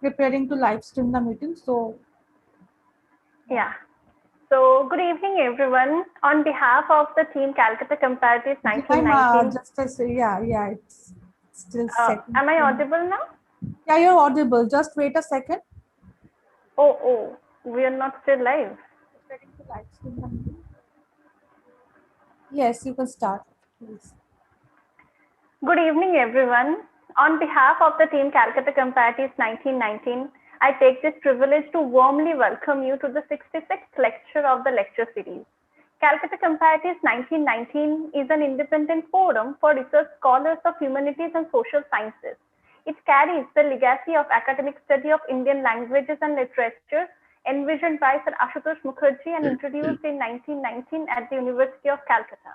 preparing to live stream the meeting. So, Yeah. So, good evening, everyone. On behalf of the team Calcutta Comparatists Jemima, 1919, just as yeah, it's still second. am I audible now? Yeah, you're audible. Just wait a second. Oh, we are not still live. Preparing to live stream the meeting. Yes, you can start, please. Good evening, everyone. On behalf of the team Calcutta Comparatives 1919, I take this privilege to warmly welcome you to the 66th lecture of the lecture series. Calcutta Comparatives 1919 is an independent forum for research scholars of humanities and social sciences. It carries the legacy of academic study of Indian languages and literature envisioned by Sir Ashutosh Mukherjee and introduced in 1919 at the University of Calcutta.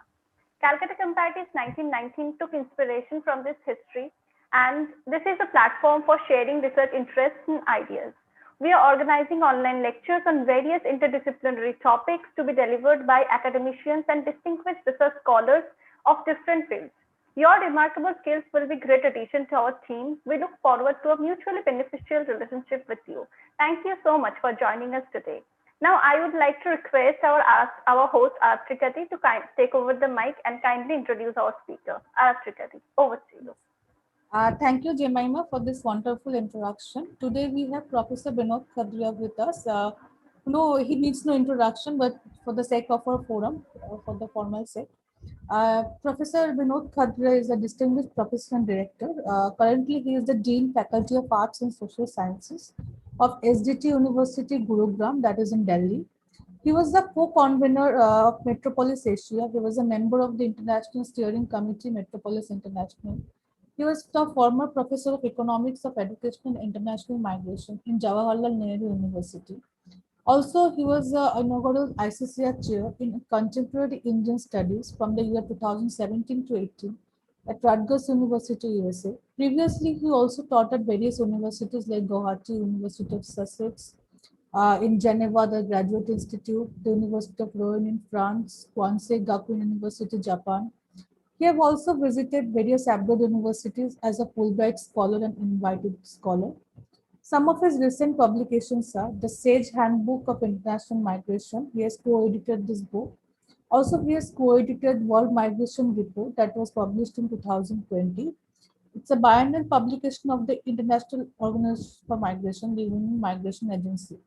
Calcutta Comparatives 1919 took inspiration from this history, and this is a platform for sharing research interests and ideas. We are organizing online lectures on various interdisciplinary topics to be delivered by academicians and distinguished research scholars of different fields. Your remarkable skills will be great addition to our team. We look forward to a mutually beneficial relationship with you. Thank you so much for joining us today. Now, I would like to request our host, Artrikati, to take over the mic and kindly introduce our speaker. Artrikati, over to you. Thank you, Jemima, for this wonderful introduction. Today we have Professor Vinod Khadria with us. No, he needs no introduction, but for the sake of our forum, for the formal sake, Professor Vinod Khadria is a distinguished professor and director. Currently, he is the Dean Faculty of Arts and Social Sciences of SDT University, Gurugram, that is in Delhi. He was the co-convener of Metropolis Asia. He was a member of the International Steering Committee, Metropolis International. He was the former professor of economics of education and international migration in Jawaharlal Nehru University. Also, he was the inaugural ICCR chair in contemporary Indian studies from the year 2017 to 18 at Rutgers University, USA. Previously, he also taught at various universities like Guwahati University of Sussex, in Geneva, the Graduate Institute, the University of Rouen in France, Kwansei Gakuin University, Japan. He have also visited various abroad universities as a Fulbright scholar and invited scholar. Some of his recent publications are the Sage Handbook of International Migration. He has co-edited this book. Also, he has co-edited World Migration Report that was published in 2020. It's a biannual publication of the International Organization for Migration, the Union Migration Agency.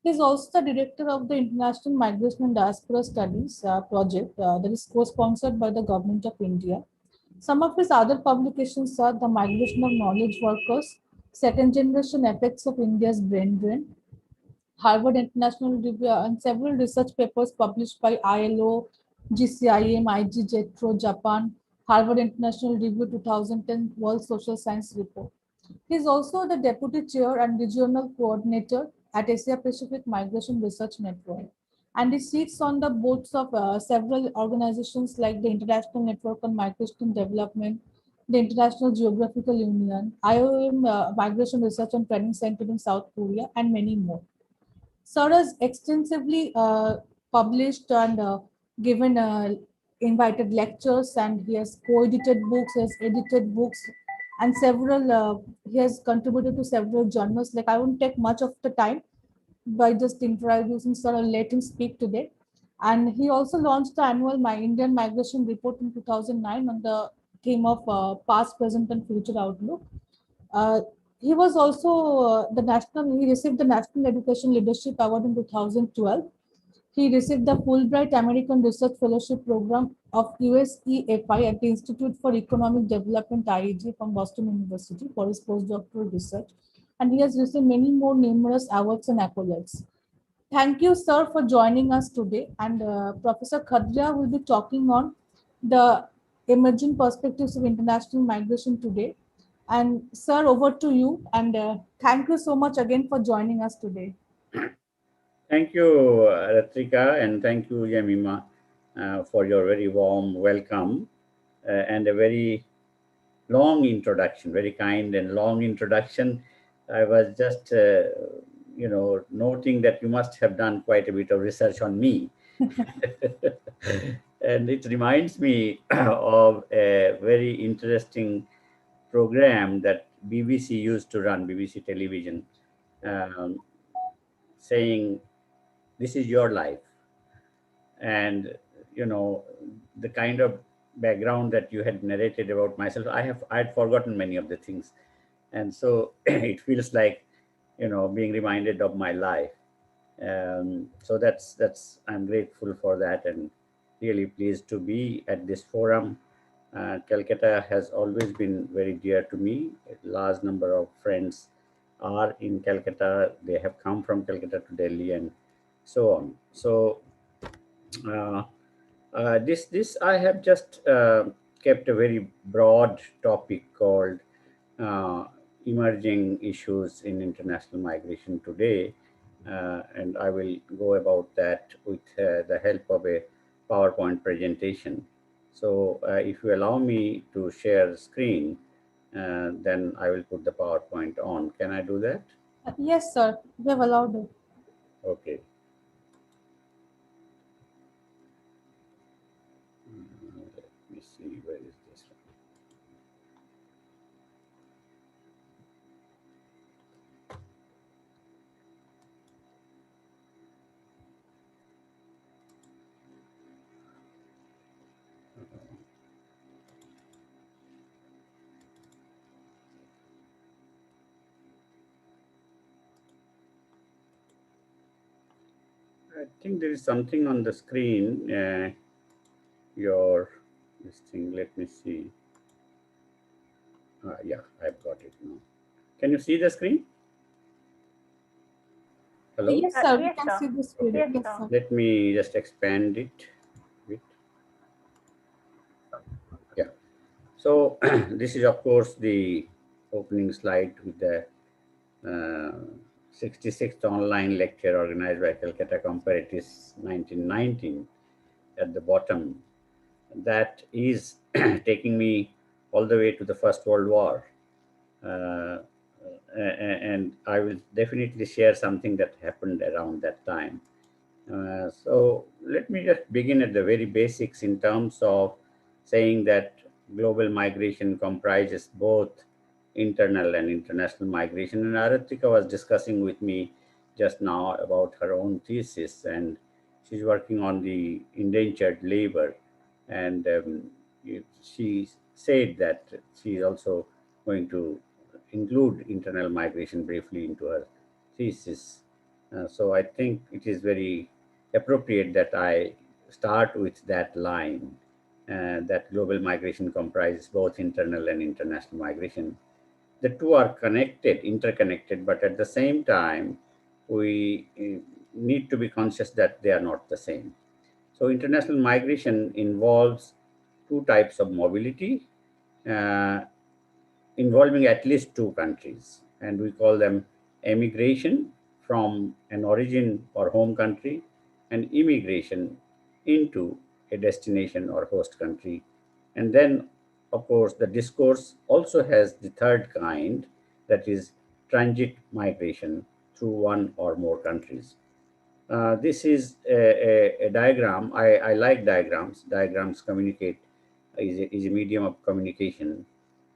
He is also the director of the International Migration and Diaspora Studies project that is co-sponsored by the Government of India. Some of his other publications are The Migration of Knowledge Workers, Second Generation Effects of India's Brain Drain, Harvard International Review, and several research papers published by ILO, GCIM, IG, JETRO, Japan, Harvard International Review 2010 World Social Science Report. He is also the Deputy Chair and Regional Coordinator at Asia Pacific Migration Research Network. And he sits on the boards of several organizations like the International Network on Migration and Development, the International Geographical Union, IOM Migration Research and Training Center in South Korea, and many more. Sir has extensively published and given invited lectures, and he has co-edited books, has edited books, and several. He has contributed to several journals. Like I won't take much of the time by just introducing Sir. I'll let him speak today. And he also launched the annual My Indian Migration Report in 2009 on the theme of past, present, and future outlook. Uh, he was also he received the National Education Leadership Award in 2012. He received the Fulbright American Research Fellowship Program of USEFI at the Institute for Economic Development IEG from Boston University for his postdoctoral research. And he has received many more numerous awards and accolades. Thank you, sir, for joining us today. And Professor Khadria will be talking on the emerging perspectives of international migration today. And sir, over to you. And thank you so much again for joining us today. Thank you, Ratrika, and thank you, Yamima, for your very warm welcome and a very long introduction, very kind and long introduction. I was just, noting that you must have done quite a bit of research on me. And it reminds me of a very interesting program that BBC used to run, BBC television, um, saying, "This is your life." And, you know, the kind of background that you had narrated about myself, I had forgotten many of the things. And so it feels like, you know, being reminded of my life. So that's I'm grateful for that, and really pleased to be at this forum. Calcutta has always been very dear to me. A large number of friends are in Calcutta. They have come from Calcutta to Delhi and so on. So uh, this I have just kept a very broad topic called uh, emerging issues in international migration today, and I will go about that with the help of a PowerPoint presentation. So if you allow me to share screen, then I will put the PowerPoint on. Can I do that? Yes, sir. We have allowed it. Okay. Let me see, where is this one? I think there is something on the screen. Your this thing. Let me see. Yeah, I've got it now. Can you see the screen? Hello. Yes, sir. We Yes, can sir. see this video. Yes, Yes, sir. sir. Let me just expand it a bit. Yeah. So this is of course the opening slide with the 66th online lecture organized by Calcutta Comparatists 1919 at the bottom. That is taking me all the way to the First World War. And I will definitely share something that happened around that time. So let me just begin at the very basics in terms of saying that global migration comprises both internal and international migration. And Aratrika was discussing with me just now about her own thesis, and she's working on the indentured labor. And she said that she is also going to include internal migration briefly into her thesis. So I think it is very appropriate that I start with that line, that global migration comprises both internal and international migration. The two are connected, interconnected, but at the same time, we need to be conscious that they are not the same. So international migration involves two types of mobility, uh, involving at least two countries, and we call them emigration from an origin or home country and immigration into a destination or host country. And then, of course, the discourse also has the third kind, that is transit migration through one or more countries. This is a diagram. I like diagrams. Diagrams communicate, is a medium of communication.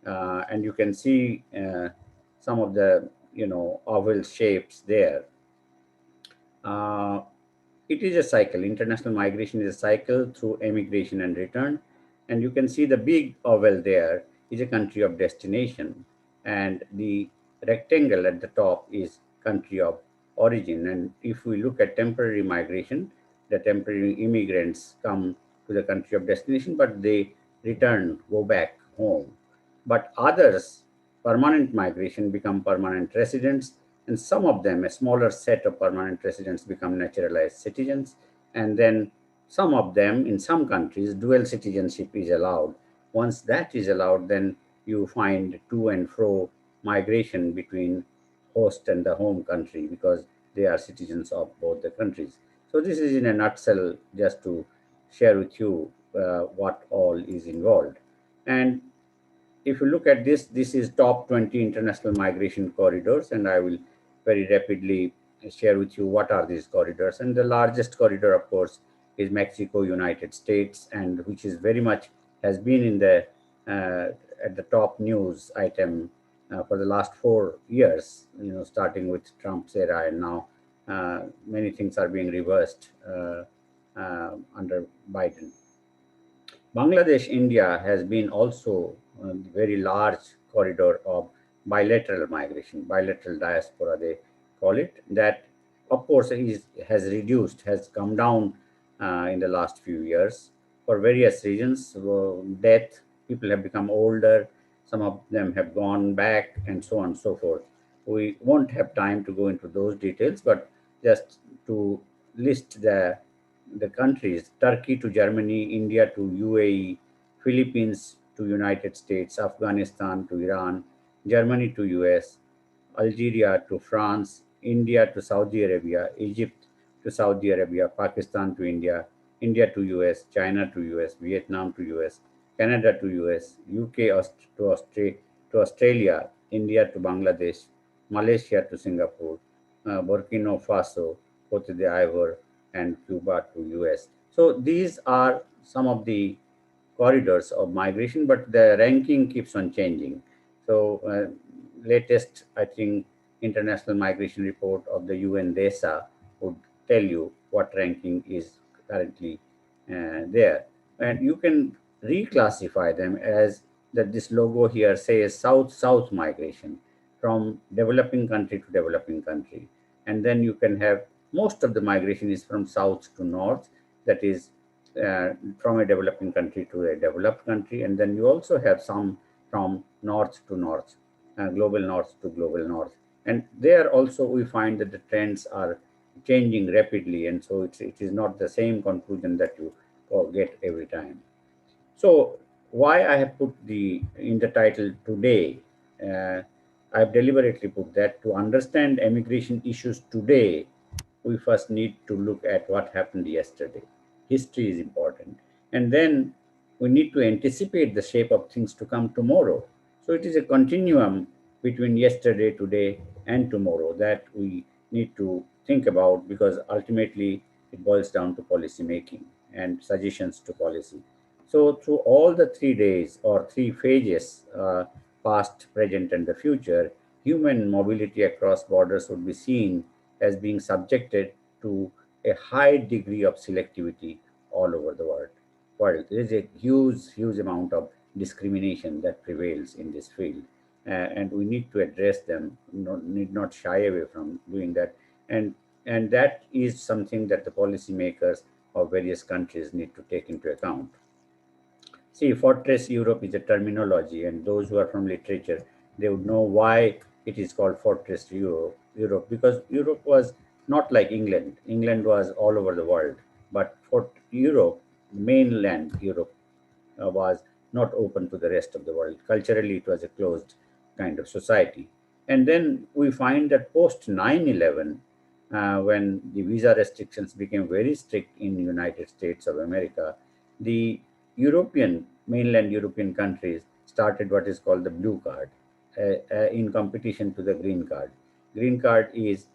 And you can see some of the, you know, oval shapes there. Uh, it is a cycle. International migration is a cycle through emigration and return. And you can see the big oval there is a country of destination. And the rectangle at the top is country of origin. And if we look at temporary migration, the temporary immigrants come to the country of destination, but they return, go back home. But others, permanent migration, become permanent residents, and some of them, a smaller set of permanent residents, become naturalized citizens. And then some of them, in some countries, dual citizenship is allowed. Once that is allowed, then you find to and fro migration between host and the home country because they are citizens of both the countries. So this is in a nutshell, just to share with you what all is involved. And if you look at this, this is top 20 international migration corridors, and I will very rapidly share with you what are these corridors. And the largest corridor, of course, is Mexico, United States, and which is very much has been in the at the top news item for the last 4 years, starting with Trump's era, and now many things are being reversed under Biden. Bangladesh, India has been also a very large corridor of bilateral migration, bilateral diaspora, they call it. That, of course, has reduced, has come down in the last few years for various reasons. Death, people have become older, some of them have gone back, and so on and so forth. We won't have time to go into those details, but just to list the countries: Turkey to Germany, India to UAE, Philippines to United States, Afghanistan to Iran, Germany to US, Algeria to France, India to Saudi Arabia, Egypt to Saudi Arabia, Pakistan to India, India to US, China to US, Vietnam to US, Canada to US, UK to Australia, India to Bangladesh, Malaysia to Singapore, Burkina Faso, Cote d'Ivoire, and Cuba to US. So these are some of the corridors of migration, but the ranking keeps on changing. So latest, I think, international migration report of the UN DESA would tell you what ranking is currently there. And you can reclassify them as that this logo here says South-South migration from developing country to developing country. And then you can have most of the migration is from South to North, that is from a developing country to a developed country. And then you also have some from North to North, global North to global North. And there also we find that the trends are changing rapidly. And so it is not the same conclusion that you get every time. So why I have put in the title today, I've deliberately put that to understand immigration issues today, we first need to look at what happened yesterday. History is important. And then we need to anticipate the shape of things to come tomorrow. So it is a continuum between yesterday, today, and tomorrow that we need to think about, because ultimately it boils down to policy making and suggestions to policy. So through all the 3 days or three phases, past, present, and the future, human mobility across borders would be seen as being subjected to a high degree of selectivity all over the world. There is a huge amount of discrimination that prevails in this field, and we need to address them. Need not shy away from doing that, and that is something that the policymakers of various countries need to take into account. See, Fortress Europe is a terminology, and those who are from literature, they would know why it is called Fortress Europe, because Europe was not like England. England was all over the world, but for Europe, mainland Europe, was not open to the rest of the world. Culturally, it was a closed kind of society. And then we find that post 9/11, when the visa restrictions became very strict in the United States of America, the mainland European countries started what is called the blue card in competition to the green card. Green card is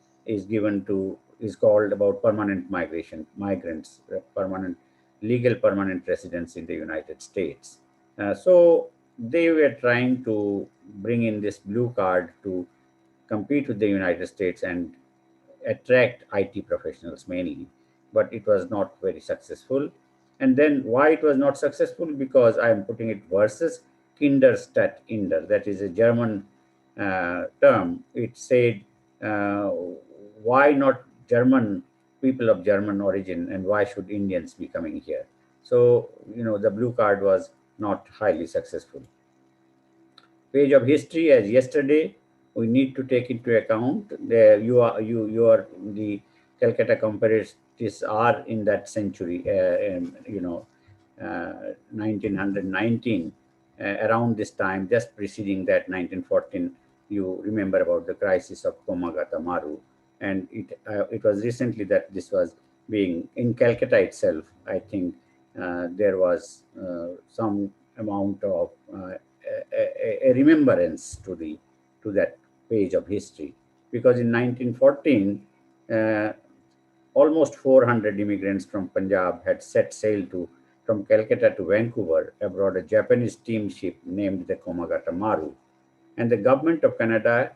given to is called about permanent migrants, legal permanent residents in the United States. So they were trying to bring in this blue card to compete with the United States and attract IT professionals mainly, but it was not very successful. And then why it was not successful? Because I am putting it versus Kinder statt Inder, that is a German term. It said, why not German people of German origin, and why should Indians be coming here? So, the blue card was not highly successful. Page of history as yesterday, we need to take into account there you are the Calcutta Comparatists are in that century, 1919, around this time, just preceding that 1914. You remember about the crisis of Komagata Maru, and it was recently that this was being in Calcutta itself. I think there was some amount of a remembrance to that page of history, because in 1914 almost 400 immigrants from Punjab had set sail from Calcutta to Vancouver aboard a Japanese steamship named the Komagata Maru. And the government of Canada,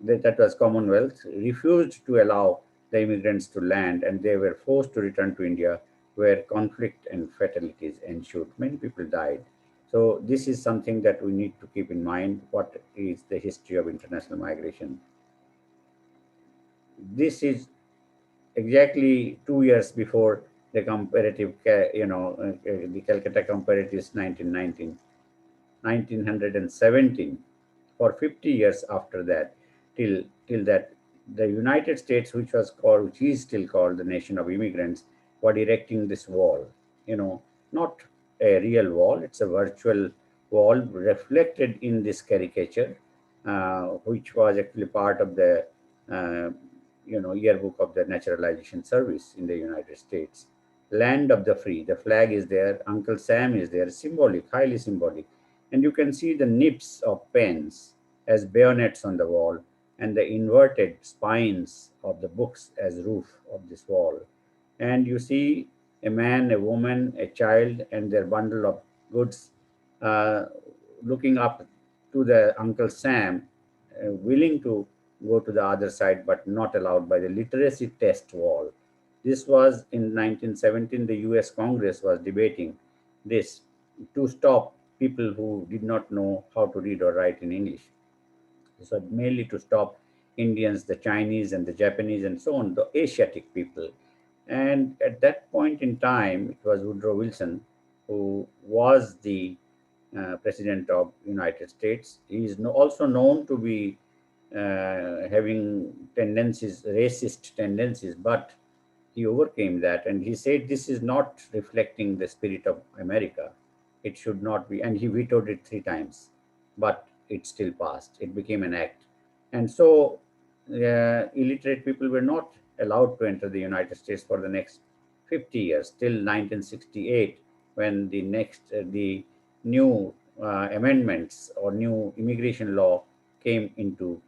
that was Commonwealth, refused to allow the immigrants to land, and they were forced to return to India, where conflict and fatalities ensued. Many people died. So this is something that we need to keep in mind. What is the history of international migration? This is exactly 2 years before the comparative, the Calcutta Comparatists 1917. For 50 years after that, till that, the United States, which is still called the nation of immigrants, were erecting this wall. Not a real wall; it's a virtual wall reflected in this caricature, which was actually part of the uh, yearbook of the Naturalization Service in the United States. Land of the free. The flag is there. Uncle Sam is there. Symbolic, highly symbolic. And you can see the nips of pens as bayonets on the wall, and the inverted spines of the books as roof of this wall. And you see a man, a woman, a child, and their bundle of goods uh, looking up to the Uncle Sam, willing to go to the other side, but not allowed by the literacy test wall. This was in 1917, the US Congress was debating this to stop people who did not know how to read or write in English. So mainly to stop Indians, the Chinese, and the Japanese, and so on, the Asiatic people. And at that point in time, it was Woodrow Wilson who was the president of United States. He is also known to be having tendencies, racist tendencies, but he overcame that, and he said this is not reflecting the spirit of America. It should not be, and he vetoed it 3 times, but it still passed. It became an act. And so illiterate people were not allowed to enter the United States for the next 50 years, till 1968, when the new amendments or new immigration law came into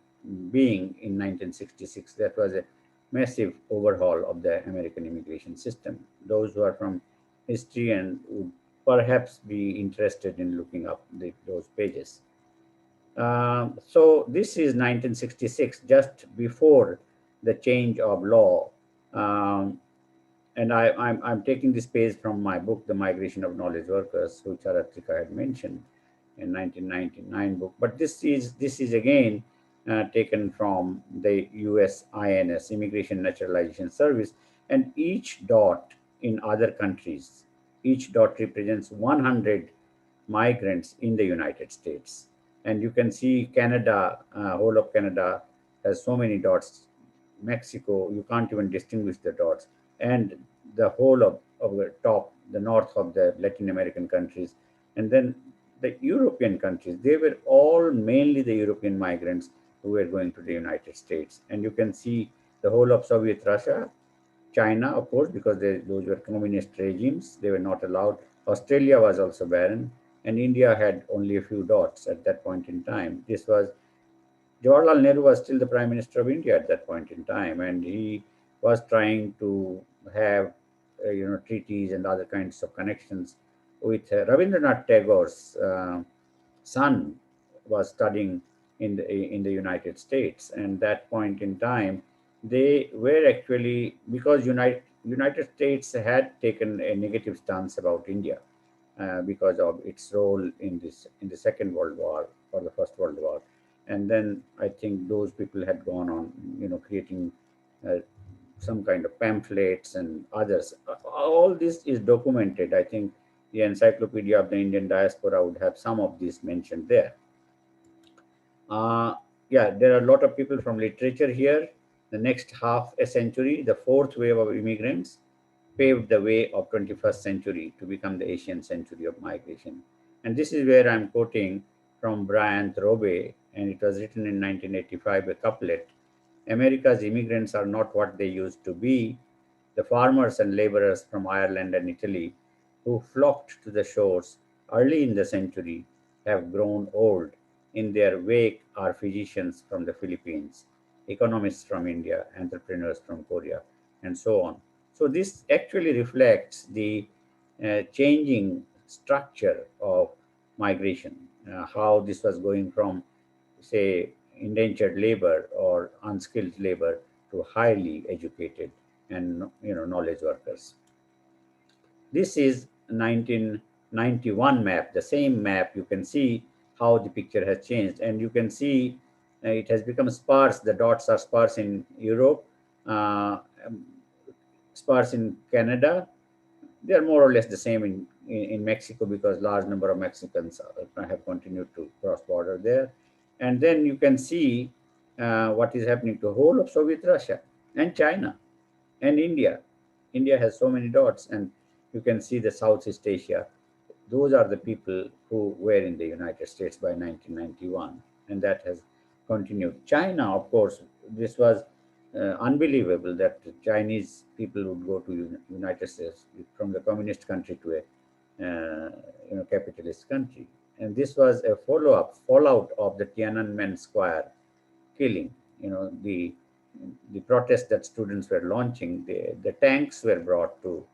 being in 1966. That was a massive overhaul of the American immigration system. Those who are from history and would perhaps be interested in looking up those pages. So this is 1966, just before the change of law. Um, and I'm taking this page from my book, The Migration of Knowledge Workers, which Aratrika had mentioned in 1999 book. But this is again taken from the US INS, Immigration Naturalization Service, and each dot in other countries, each dot represents 100 migrants in the United States. And you can see Canada, whole of Canada has so many dots. Mexico, you can't even distinguish the dots. And the whole of the top, the north of the Latin American countries. And then the European countries, they were all mainly the European migrants who were going to the United States. And you can see the whole of Soviet Russia, China, of course, because those were communist regimes, they were not allowed. Australia was also barren, and India had only a few dots at that point in time. This was Jawaharlal Nehru was still the Prime Minister of India at that point in time, and he was trying to have treaties and other kinds of connections with Rabindranath Tagore's son was studying in the United States, and that point in time, they were actually, because United States had taken a negative stance about India because of its role in the Second World War or the First World War, and then I think those people had gone on, creating uh, some kind of pamphlets and others. All this is documented. I think the Encyclopedia of the Indian Diaspora would have some of this mentioned there. Uh, yeah, there are a lot of people from literature here. The next half a century, the fourth wave of immigrants paved the way of 21st century to become the Asian century of migration. And this is where I'm quoting from Brian Robe, and it was written in 1985, a couplet. America's immigrants are not what they used to be. The farmers and laborers from Ireland and Italy who flocked to the shores early in the century have grown old. In their wake are physicians from the Philippines, economists from India, entrepreneurs from Korea, and so on. So this actually reflects the changing structure of migration, how this was going from say, indentured labor or unskilled labor to highly educated and knowledge workers. This is 1991 map, the same map. You can see how the picture has changed, and you can see it has become sparse. The dots are sparse in Europe, um, sparse in Canada. They are more or less the same in Mexico, because large number of Mexicans have continued to cross border there. And then you can see what is happening to the whole of Soviet Russia and China and India. India has so many dots, and you can see the Southeast Asia. Those are the people who were in the United States by 1991, and that has continued. China, of course, this was unbelievable that Chinese people would go to United States from the communist country to a capitalist country, and this was a fallout of the Tiananmen Square killing. The protest that students were launching, the tanks were brought to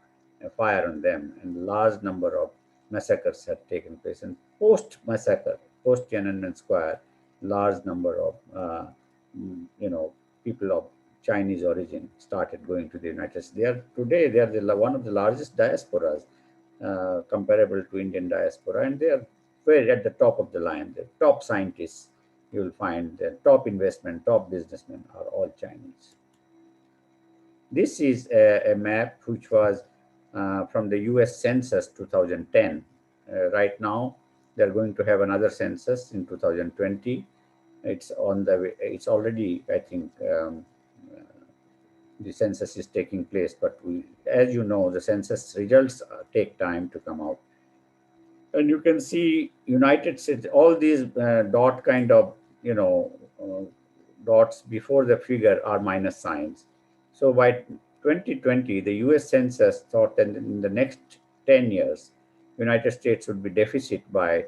fire on them, and large number of massacres had taken place. And post-massacre, post-Tiananmen Square, large number of people of Chinese origin started going to the United States. They are one of the largest diasporas, comparable to Indian diaspora, and they are very at the top of the line. The top scientists you will find, the top investment, top businessmen are all Chinese. This is a map which was from the US Census 2010. Right now, they're going to have another census in 2020. It's already, I think, the census is taking place, but as you know, the census results take time to come out. And you can see United States, all these dot kind of, dots before the figure are minus signs. So by 2020, the US Census thought that in the next 10 years, United States would be deficit by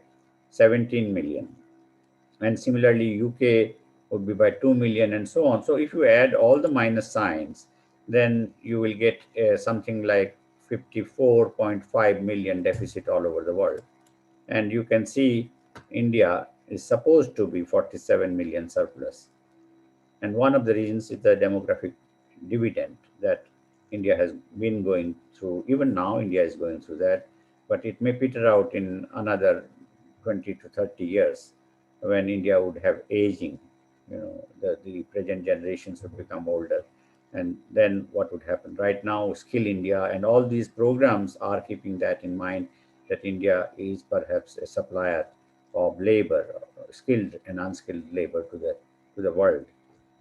17 million. And similarly, UK would be by 2 million and so on. So if you add all the minus signs, then you will get something like 54.5 million deficit all over the world. And you can see India is supposed to be 47 million surplus. And one of the reasons is the demographic dividend that India has been going through. Even now, India is going through that, but it may peter out in another 20 to 30 years when India would have aging. The present generations would become older. And then what would happen? Right now, Skill India and all these programs are keeping that in mind, that India is perhaps a supplier of labor, skilled and unskilled labor to the world.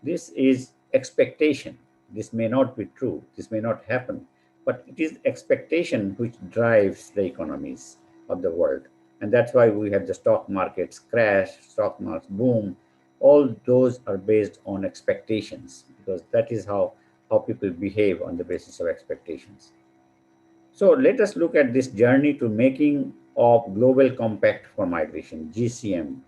This is expectation. This may not be true. This may not happen, but it is expectation which drives the economies of the world. And that's why we have the stock markets crash, stock markets boom. All those are based on expectations, because that is how people behave on the basis of expectations. So let us look at this journey to making of Global Compact for Migration, GCM,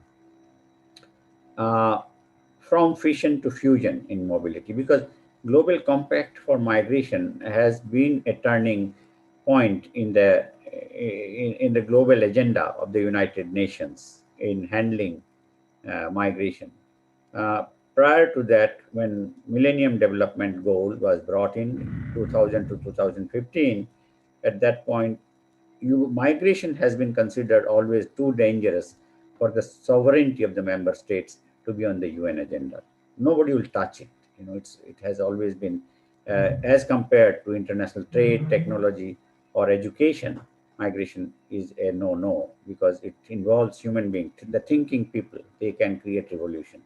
from fission to fusion in mobility, because Global Compact for Migration has been a turning point in the global agenda of the United Nations in handling migration. Prior to that, when Millennium Development Goal was brought in 2000 to 2015, at that point, migration has been considered always too dangerous for the sovereignty of the member states to be on the UN agenda. Nobody will touch it. It has always been, as compared to international trade, technology, or education, migration is a no-no, because it involves human beings, the thinking people. They can create revolution.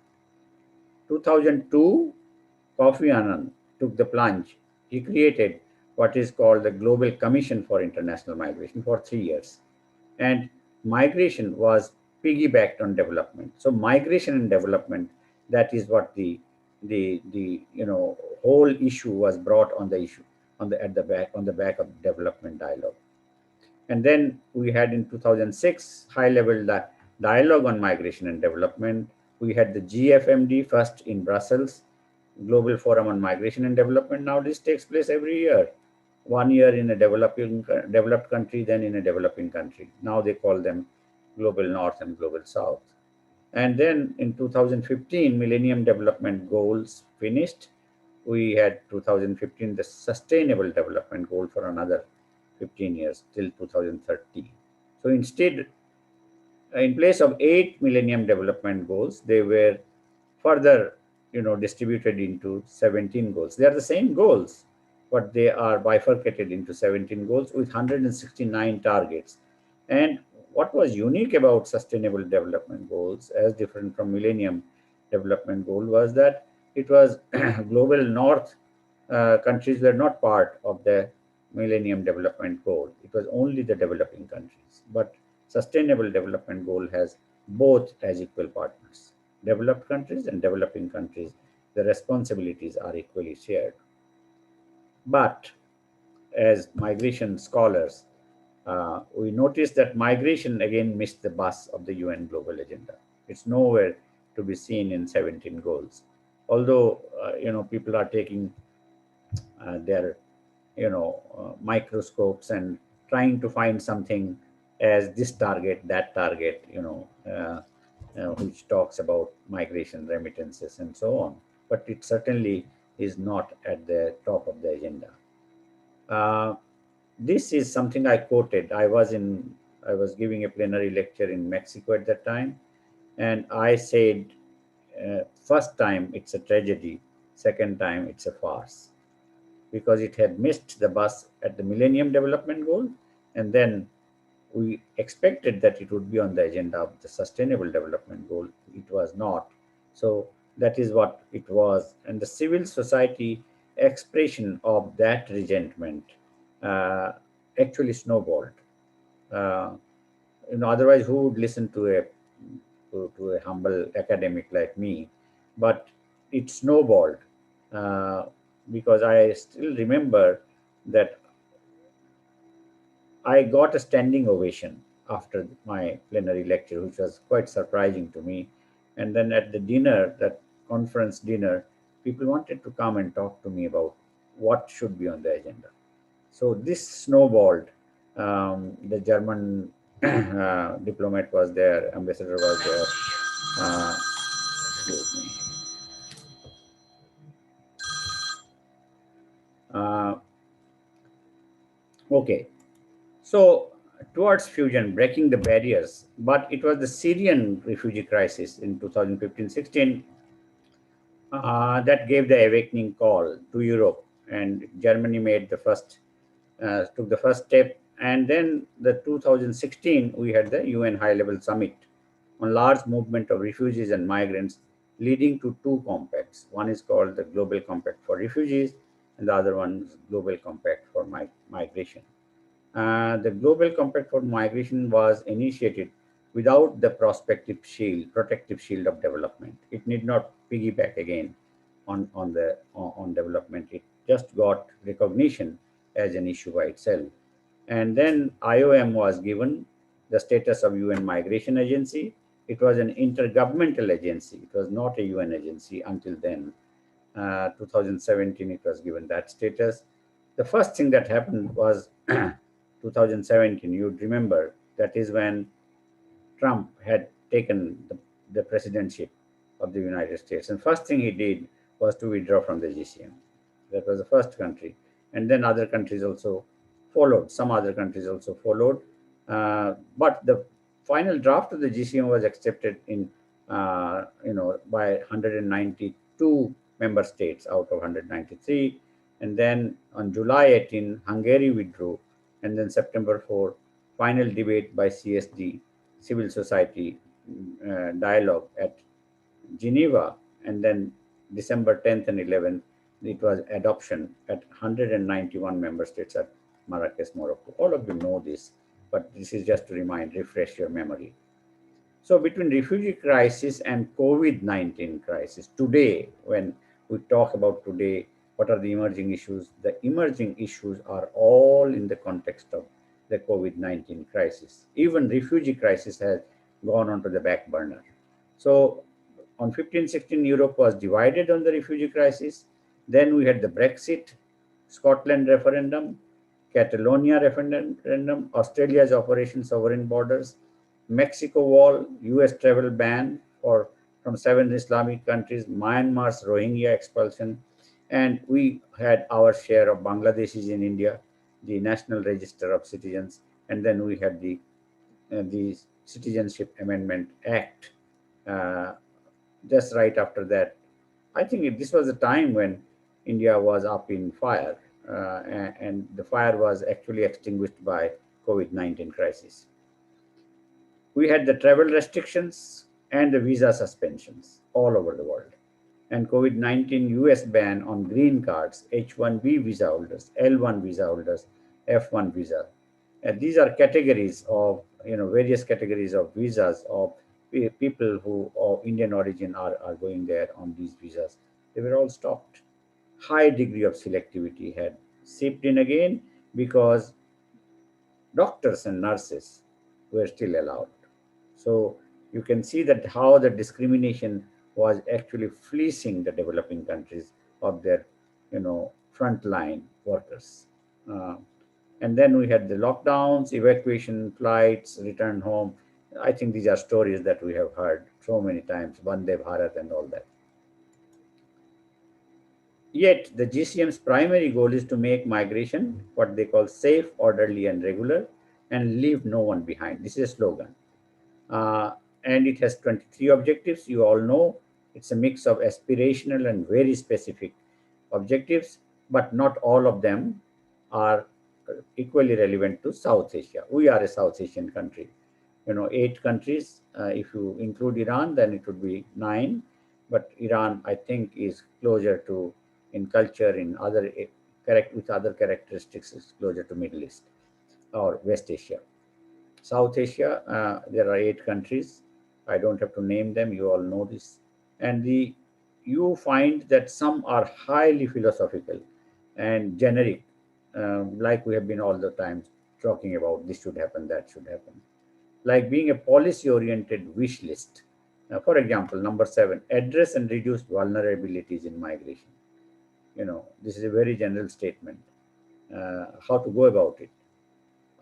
2002, Kofi Annan took the plunge. He created what is called the Global Commission for International Migration for 3 years. And migration was piggybacked on development. So migration and development, that is what the whole issue was brought on the back of development dialogue. And then we had in 2006 high-level dialogue on migration and development. We had the GFMD first in Brussels, Global Forum on Migration and Development. Now this takes place every year. 1 year in a developed country, then in a developing country. Now they call them Global North and Global South. And then in 2015, Millennium Development Goals finished. We had 2015, the Sustainable Development Goal for another 15 years till 2030. So instead, in place of 8 Millennium Development Goals, they were further, distributed into 17 goals. They are the same goals, but they are bifurcated into 17 goals with 169 targets. And what was unique about Sustainable Development Goals, as different from Millennium Development Goal, was that it was global North countries were not part of the Millennium Development Goal. It was only the developing countries. But Sustainable Development Goal has both as equal partners. Developed countries and developing countries, the responsibilities are equally shared. But as migration scholars, we noticed that migration again missed the bus of the UN global agenda. It's nowhere to be seen in 17 goals. Although, people are taking their microscopes and trying to find something as this target, that target, which talks about migration, remittances, and so on. But it certainly is not at the top of the agenda. This is something I quoted. I was giving a plenary lecture in Mexico at that time, and I said, first time it's a tragedy, second time it's a farce, because it had missed the bus at the Millennium Development Goal, and then we expected that it would be on the agenda of the Sustainable Development Goal. It was not. So that is what it was. And the civil society expression of that resentment actually snowballed. Uh, Otherwise, who would listen to a humble academic like me? But it snowballed because I still remember that I got a standing ovation after my plenary lecture, which was quite surprising to me. And then at the dinner, that conference dinner, people wanted to come and talk to me about what should be on the agenda. So this snowballed. The German diplomat was there, ambassador was there. Excuse me. Okay, so towards fusion, breaking the barriers, but it was the Syrian refugee crisis in 2015-16 that gave the awakening call to Europe, and Germany made the took the first step. And then the 2016, we had the UN high-level summit on large movement of refugees and migrants, leading to two compacts. One is called the Global Compact for Refugees, and the other one is Global Compact for Migration. The Global Compact for Migration was initiated without the protective shield of development. It need not piggyback again on development. It just got recognition as an issue by itself. And then IOM was given the status of UN Migration Agency. It was an intergovernmental agency. It was not a UN agency until then. 2017, it was given that status. The first thing that happened was 2017, you'd remember, that is when Trump had taken the presidency of the United States. And first thing he did was to withdraw from the GCM. That was the first country. And then other countries also followed. Some other countries also followed. But the final draft of the GCM was accepted by 192 member states out of 193. And then on July 18, Hungary withdrew. And then September 4, final debate by CSD, civil society dialogue at Geneva. And then December 10th and 11th, it was adoption at 191 member states at Marrakesh, Morocco. All of you know this, but this is just to refresh your memory. So between refugee crisis and COVID-19 crisis, today, when we talk about today, what are the emerging issues? The emerging issues are all in the context of the COVID-19 crisis. Even refugee crisis has gone onto the back burner. So on 15-16, Europe was divided on the refugee crisis. Then we had the Brexit, Scotland referendum, Catalonia referendum, Australia's Operation Sovereign Borders, Mexico wall, US travel ban, or from 7 Islamic countries, Myanmar's Rohingya expulsion, and we had our share of Bangladeshis in India, the National Register of Citizens, and then we had the Citizenship Amendment Act uh, just right after that. I think this was a time when India was up in fire, and the fire was actually extinguished by COVID-19 crisis. We had the travel restrictions and the visa suspensions all over the world. And COVID-19 US ban on green cards, H-1B visa holders, L-1 visa holders, F-1 visa. And these are categories of, various categories of visas of people who of Indian origin are going there on these visas. They were all stopped. High degree of selectivity had seeped in again because doctors and nurses were still allowed. So you can see that how the discrimination was actually fleecing the developing countries of their, frontline workers. Uh, and then we had the lockdowns, evacuation flights, return home. I think these are stories that we have heard so many times, Vande Bharat and all that. Yet, the GCM's primary goal is to make migration what they call safe, orderly, and regular, and leave no one behind. This is a slogan. Uh, and it has 23 objectives. You all know it's a mix of aspirational and very specific objectives, but not all of them are equally relevant to South Asia. We are a South Asian country. 8 countries. If you include Iran, then it would be 9. But Iran, I think, is closer to, in culture, in other with other characteristics, is closer to Middle East or West Asia. South Asia, there are 8 countries. I don't have to name them. You all know this. And you find that some are highly philosophical and generic, like we have been all the time talking about. This should happen, that should happen. Like being a policy-oriented wish list. For example, number 7: address and reduce vulnerabilities in migration. This is a very general statement. How to go about it?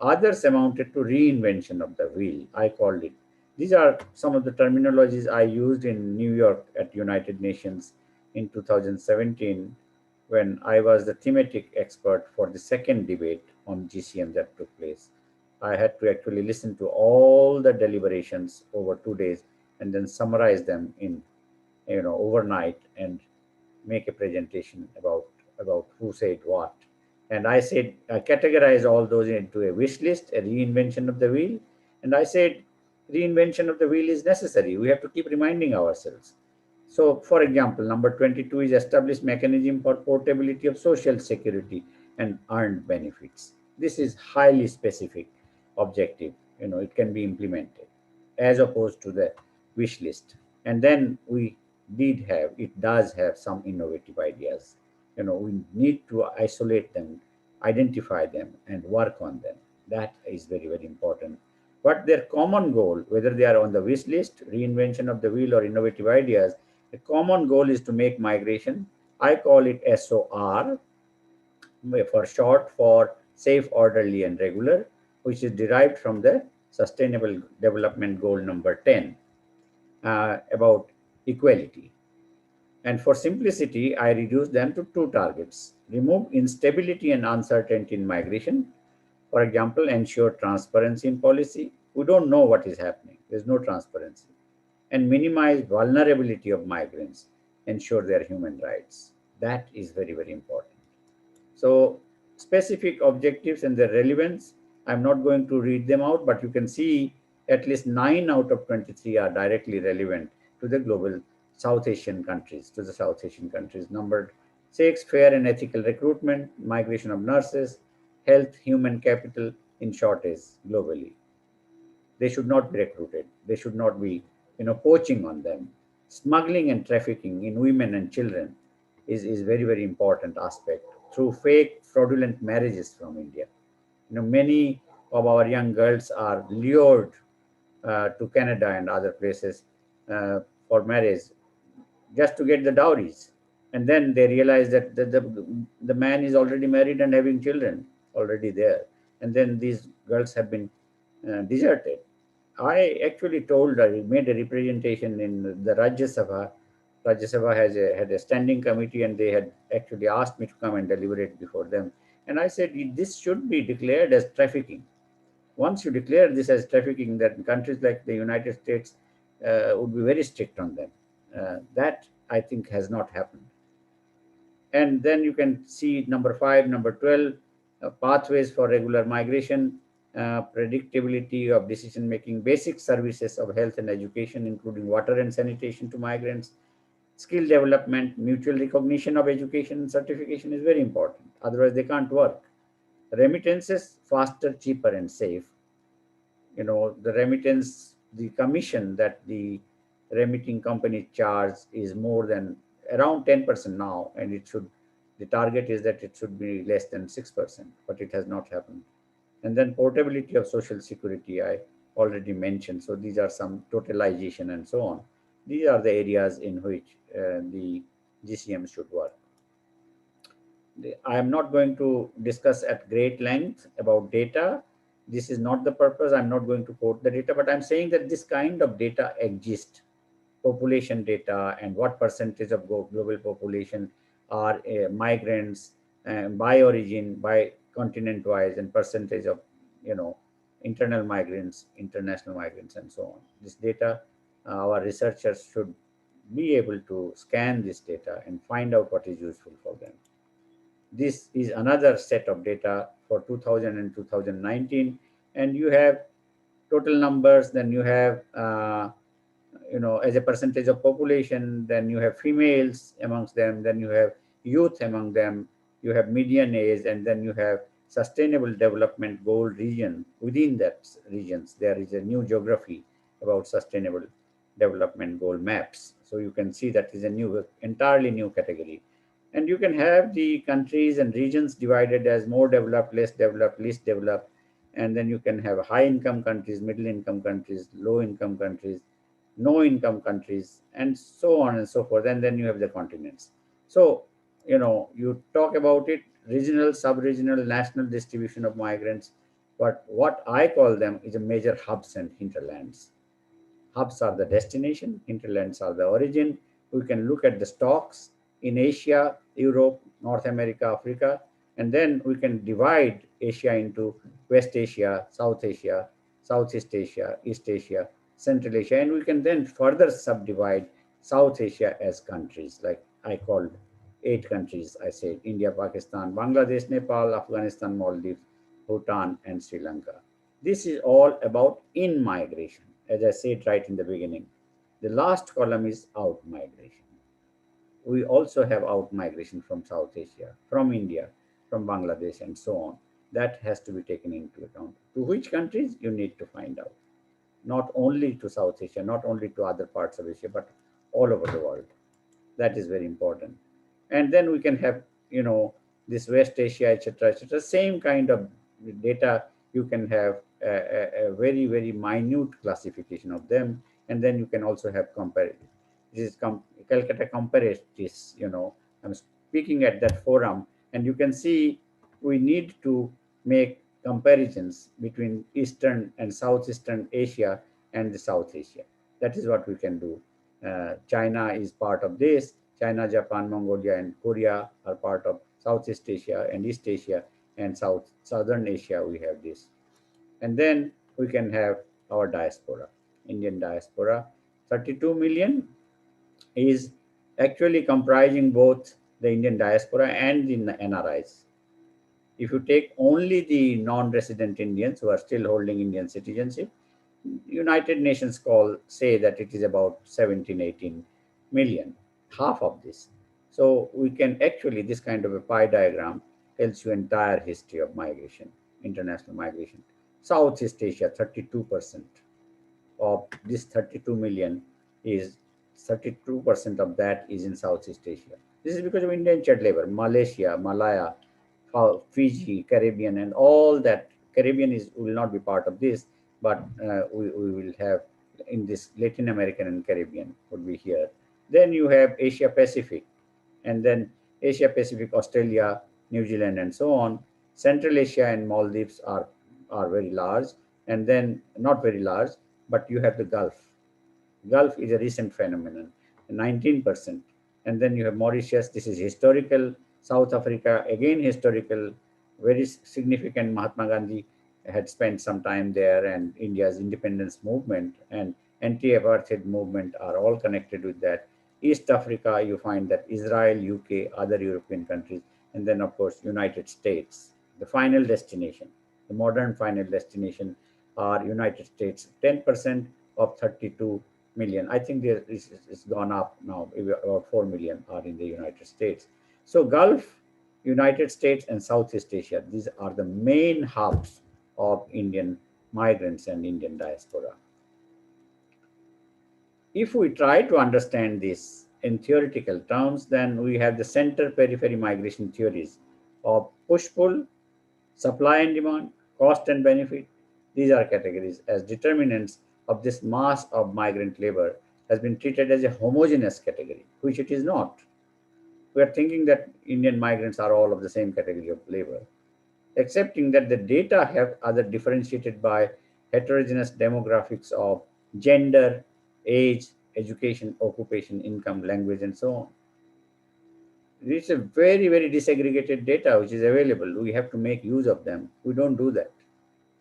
Others amounted to reinvention of the wheel, I called it. These are some of the terminologies I used in New York at United Nations in 2017 when I was the thematic expert for the second debate on GCM that took place. I had to actually listen to all the deliberations over 2 days and then summarize them in, overnight and make a presentation about who said what. And I said, I categorized all those into a wish list, a reinvention of the wheel. And I said, reinvention of the wheel is necessary. We have to keep reminding ourselves. So, for example, number 22 is establish mechanism for portability of social security and earned benefits. This is highly specific objective. It can be implemented as opposed to the wish list. And then it does have some innovative ideas. We need to isolate them, identify them, and work on them. That is very, very important. But their common goal, whether they are on the wish list, reinvention of the wheel, or innovative ideas, the common goal is to make migration. I call it SOR, for short for safe, orderly, and regular, which is derived from the Sustainable Development Goal number 10 about equality. And for simplicity, I reduce them to 2 targets: remove instability and uncertainty in migration. For example, ensure transparency in policy. We don't know what is happening, there's no transparency. And minimize vulnerability of migrants, ensure their human rights. That is very, very important. So, specific objectives and their relevance, I'm not going to read them out, but you can see at least 9 out of 23 are directly relevant to the global South Asian countries, to the South Asian countries. Number 6, fair and ethical recruitment, migration of nurses, health, human capital in shortage globally. They should not be recruited. They should not be, poaching on them. Smuggling and trafficking in women and children is very, very important aspect through fake fraudulent marriages from India. Many of our young girls are lured to Canada and other places for marriage just to get the dowries. And then they realize that the man is already married and having children already there. And then these girls have been deserted. I actually I made a representation in the Rajya Sabha. Rajya Sabha had a standing committee, and they had actually asked me to come and deliberate before them. And I said, this should be declared as trafficking. Once you declare this as trafficking, then countries like the United States would be very strict on them. That, I think, has not happened. And then you can see number 5, number 12, pathways for regular migration, predictability of decision making, basic services of health and education, including water and sanitation to migrants, skill development, mutual recognition of education and certification is very important. Otherwise, they can't work. Remittances, faster, cheaper, and safe. The remittance, the commission that the remitting company charge is more than around 10% now, and the target is that it should be less than 6%, but it has not happened. And then portability of social security, I already mentioned. So these are some totalization and so on. These are the areas in which the GCM should work. I am not going to discuss at great length about data. This is not the purpose. I'm not going to quote the data, but I'm saying that this kind of data exists. Population data and what percentage of global population are migrants by origin, by continent wise, and percentage of internal migrants, international migrants, and so on. This data, our researchers should be able to scan this data and find out what is useful for them. This is another set of data for 2000 and 2019, and you have total numbers, then you have as a percentage of population, then you have females amongst them, then you have youth among them, you have median age, and then you have sustainable development goal region. Within that regions, there is a new geography about sustainable development goal maps. So you can see that is a entirely new category. And you can have the countries and regions divided as more developed, less developed, least developed. And then you can have high income countries, middle income countries, low income countries, no income countries, and so on and so forth. And then you have the continents. So, you talk about it, regional, sub-regional, national distribution of migrants. But what I call them is a major hubs and hinterlands. Hubs are the destination, hinterlands are the origin. We can look at the stocks in Asia, Europe, North America, Africa, and then we can divide Asia into West Asia, South Asia, Southeast Asia, East Asia, Central Asia, and we can then further subdivide South Asia as countries, like I called 8 countries. I said India, Pakistan, Bangladesh, Nepal, Afghanistan, Maldives, Bhutan, and Sri Lanka. This is all about in migration, as I said right in the beginning. The last column is out migration. We also have out migration from South Asia, from India, from Bangladesh, and so on. That has to be taken into account. To which countries you need to find out. Not only to South Asia, not only to other parts of Asia, but all over the world. That is very important. And then we can have, this West Asia, etc., etc. Same kind of data. You can have a very, very minute classification of them, and then you can also have comparative. This is Calcutta Comparatists. I'm speaking at that forum, and you can see we need to make comparisons between Eastern and Southeastern Asia and the South Asia. That is what we can do. China is part of this. China, Japan, Mongolia, and Korea are part of Southeast Asia and East Asia, and Southern Asia we have this. And then we can have our diaspora, Indian diaspora. 32 million is actually comprising both the Indian diaspora and the NRIs. If you take only the non-resident Indians who are still holding Indian citizenship, United Nations say that it is about 17, 18 million, half of this. So we can actually, this kind of a pie diagram tells you entire history of migration, international migration. Southeast Asia, 32% of this 32 million is 32% of that is in Southeast Asia. This is because of indentured labor. Malaysia, Malaya, Fiji, Caribbean, and all that. Caribbean will not be part of this, but we will have in this Latin American and Caribbean would be here. Then you have Asia Pacific, and then Asia Pacific, Australia, New Zealand, and so on. Central Asia and Maldives are very large, and then not very large. but you have the Gulf. Gulf is a recent phenomenon, 19%. And then you have Mauritius, this is historical. South Africa, again historical, very significant. Mahatma Gandhi had spent some time there, and India's independence movement and anti-apartheid movement are all connected with that. East Africa, you find that Israel, UK, other European countries, and then of course United States. The final destination, the modern final destination are United States, 10% of 32 million. I think it's gone up now, about 4 million are in the United States. So Gulf, United States, and Southeast Asia, these are the main hubs of Indian migrants and Indian diaspora. If we try to understand this in theoretical terms, then we have the center periphery migration theories of push-pull, supply and demand, cost and benefit. These are categories as determinants of this mass of migrant labor has been treated as a homogeneous category, which it is not. We are thinking that Indian migrants are all of the same category of labor, accepting that the data have other differentiated by heterogeneous demographics of gender, age, education, occupation, income, language, and so on. It's a very, very disaggregated data which is available. We have to make use of them. We don't do that.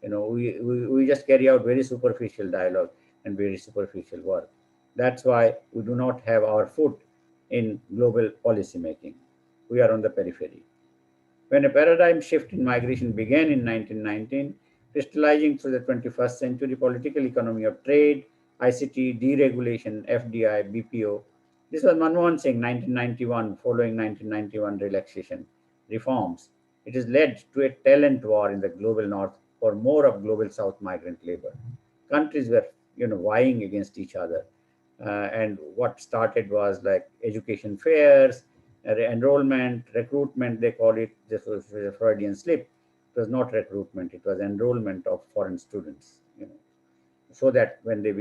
We just carry out very superficial dialogue and very superficial work. That's why we do not have our foot in global policy making. We are on the periphery. When a paradigm shift in migration began in 1919, crystallizing through the 21st century political economy of trade, ICT, deregulation, FDI, BPO. This was Manmohan Singh, 1991, following 1991 relaxation reforms. It has led to a talent war in the global north for more of global south migrant labor. Countries were, vying against each other. And what started was like education fairs, enrollment, recruitment, they call it. This was a Freudian slip. It was not recruitment, it was enrollment of foreign students, so that when they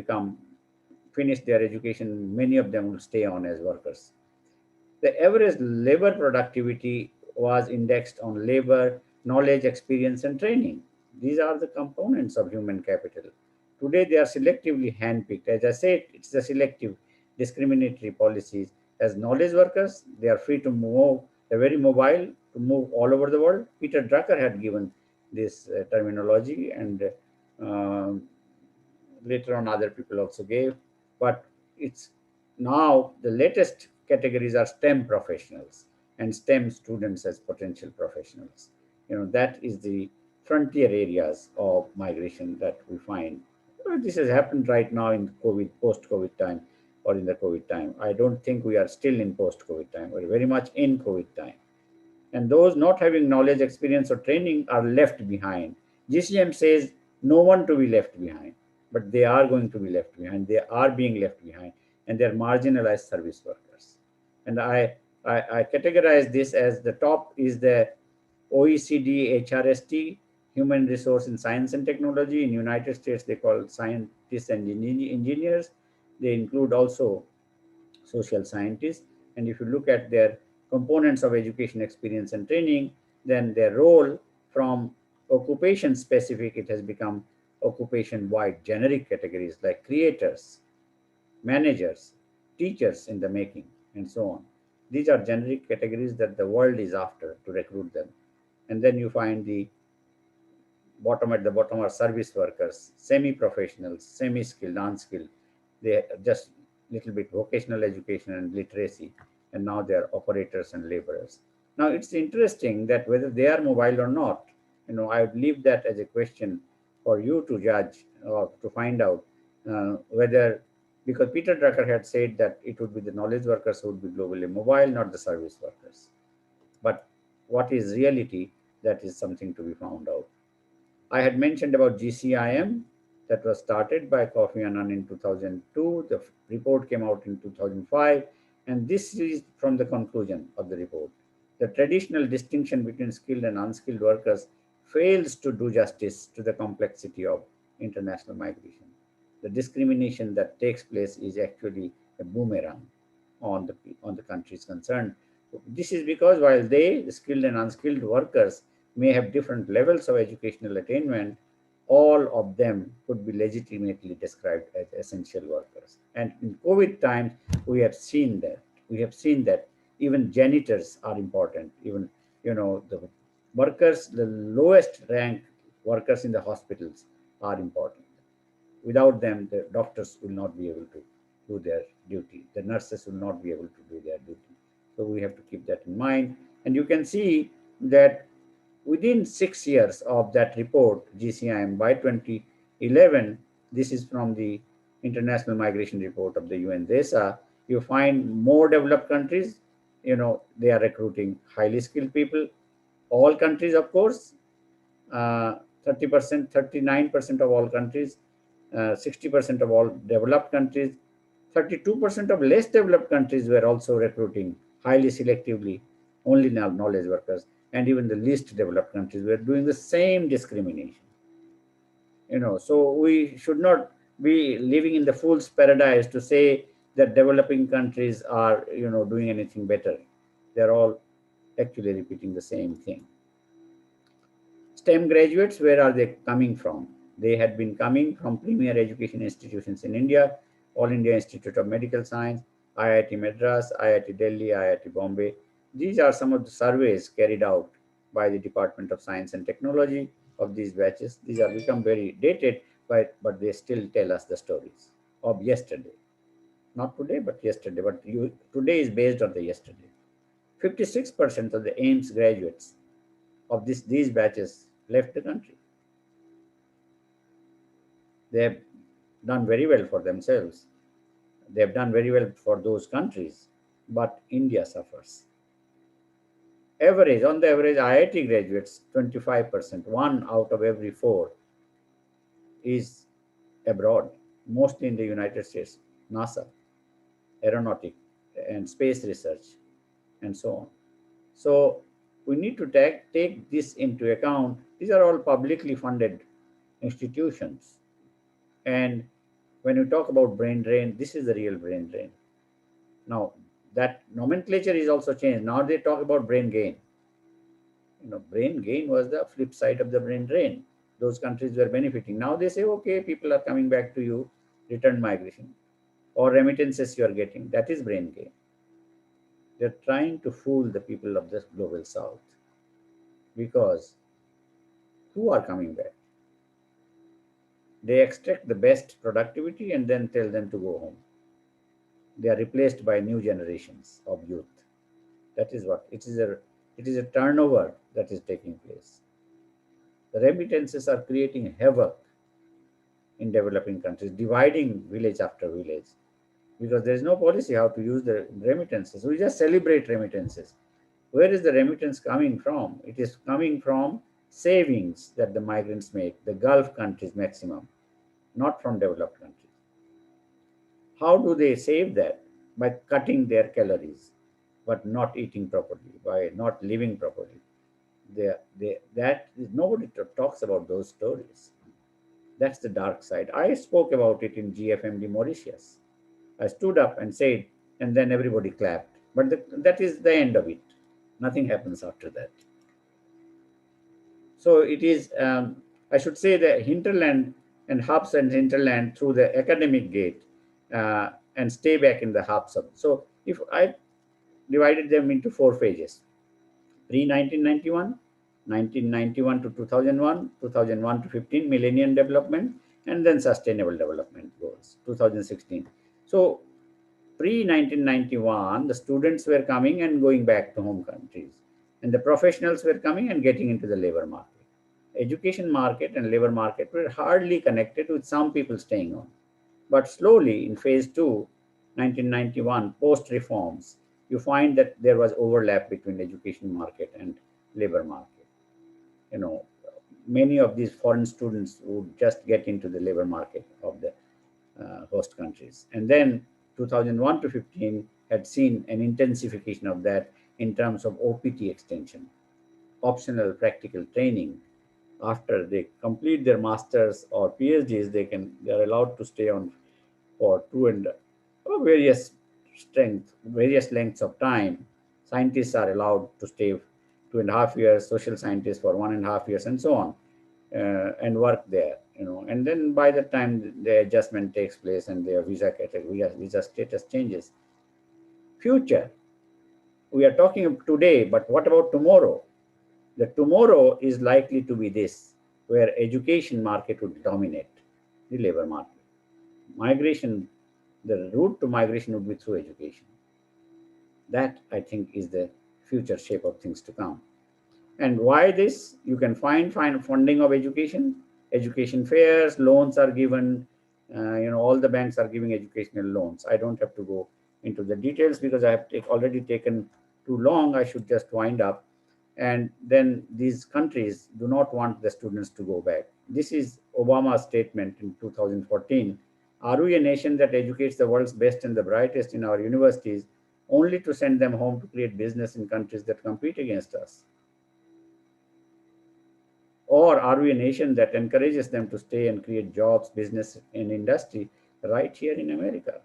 finish their education, many of them will stay on as workers. The average labor productivity was indexed on labor, knowledge, experience, and training. These are the components of human capital. Today, they are selectively handpicked. As I said, it's a selective discriminatory policies. As knowledge workers, they are free to move, they're very mobile, to move all over the world. Peter Drucker had given this terminology, and later on other people also gave. But it's now the latest categories are STEM professionals and STEM students as potential professionals. That is the frontier areas of migration that we find. This has happened right now in COVID, post-COVID time, or in the COVID time. I don't think we are still in post-COVID time. We're very much in COVID time. And those not having knowledge, experience, or training are left behind. GCM says no one to be left behind, but they are going to be left behind. They are being left behind, and they're marginalized service workers. And I categorize this as the top is the OECD HRST, Human Resource in Science and Technology. In United States, they call scientists and engineers. They include also social scientists. And if you look at their components of education, experience, and training, then their role from occupation specific, it has become occupation wide generic categories like creators, managers, teachers in the making, and so on. These are generic categories that the world is after to recruit them. And then you find the at the bottom are service workers, semi-professionals, semi-skilled, unskilled. They just little bit vocational education and literacy, and now they are operators and laborers. Now it's interesting that whether they are mobile or not, I would leave that as a question for you to judge or to find out whether, because Peter Drucker had said that it would be the knowledge workers who would be globally mobile, not the service workers. But what is reality? That is something to be found out. I had mentioned about GCIM that was started by Kofi Annan in 2002. The report came out in 2005, and this is from the conclusion of the report. The traditional distinction between skilled and unskilled workers fails to do justice to the complexity of international migration. The discrimination that takes place is actually a boomerang on the countries concerned. This is because while the skilled and unskilled workers may have different levels of educational attainment, all of them could be legitimately described as essential workers. And in COVID times, we have seen that. We have seen that even janitors are important. Even, the workers, the lowest rank workers in the hospitals are important. Without them, the doctors will not be able to do their duty. The nurses will not be able to do their duty. So we have to keep that in mind. And you can see that within 6 years of that report, GCIM, by 2011, this is from the International Migration Report of the UN DESA, you find more developed countries, they are recruiting highly skilled people. All countries, of course, 30%, 39% of all countries, 60% of all developed countries, 32% of less developed countries were also recruiting highly selectively only knowledge workers, and even the least developed countries were doing the same discrimination. So we should not be living in the fool's paradise to say that developing countries are, doing anything better. They're all actually repeating the same thing. STEM graduates, where are they coming from? They had been coming from premier education institutions in India, All India Institute of Medical Science, IIT Madras, IIT Delhi, IIT Bombay. These are some of the surveys carried out by the Department of Science and Technology of these batches. These have become very dated, but they still tell us the stories of yesterday. Not today, but yesterday. But today is based on the yesterday. 56% of the AIMS graduates of these batches left the country. They have done very well for themselves. They have done very well for those countries, but India suffers. On the average, IIT graduates, 25%, one out of every four is abroad, mostly in the United States, NASA, aeronautic and space research, and so on. So we need to take this into account. These are all publicly funded institutions. And when you talk about brain drain, this is the real brain drain. Now, that nomenclature is also changed. Now they talk about brain gain. Brain gain was the flip side of the brain drain. Those countries were benefiting. Now they say, okay, people are coming back to you, return migration, or remittances you are getting. That is brain gain. They're trying to fool the people of the global south, because who are coming back? They extract the best productivity and then tell them to go home. They are replaced by new generations of youth. That is what it is. It is a turnover that is taking place. The remittances are creating havoc in developing countries, dividing village after village, because there is no policy how to use the remittances. We just celebrate remittances. Where is the remittance coming from? It is coming from savings that the migrants make, the Gulf countries maximum, not from developed countries. How do they save that? By cutting their calories, but not eating properly, by not living properly. Nobody talks about those stories. That's the dark side. I spoke about it in GFMD Mauritius. I stood up and said, and then everybody clapped. But that is the end of it. Nothing happens after that. So it is, I should say, the hinterland and hubs and hinterland through the academic gate, and stay back in the hubs. So if I divided them into 4 phases, pre-1991, 1991 to 2001, 2001 to 15, Millennium Development, and then Sustainable Development Goals, 2016. So pre-1991, the students were coming and going back to home countries, and the professionals were coming and getting into the labor market. Education market and labor market were hardly connected, with some people staying on. But slowly in phase 2, 1991, post-reforms, you find that there was overlap between education market and labor market. Many of these foreign students would just get into the labor market of the host countries. And then 2001 to 15 had seen an intensification of that in terms of OPT extension, optional practical training. After they complete their masters or PhDs, they are allowed to stay on for various lengths of time. Scientists are allowed to stay 2.5 years, social scientists for 1.5 years, and so on. and work there, and then by the time the adjustment takes place and their visa category, visa status changes. Future, we are talking of today, but what about tomorrow? The tomorrow is likely to be this, where education market would dominate the labor market. Migration, the route to migration would be through education. That, I think, is the future shape of things to come. And why this? You can find funding of education fairs, loans are given. All the banks are giving educational loans. I don't have to go into the details because I have already taken too long. I should just wind up. And then these countries do not want the students to go back. This is Obama's statement in 2014. Are we a nation that educates the world's best and the brightest in our universities only to send them home to create business in countries that compete against us? Or are we a nation that encourages them to stay and create jobs, business, and industry right here in America?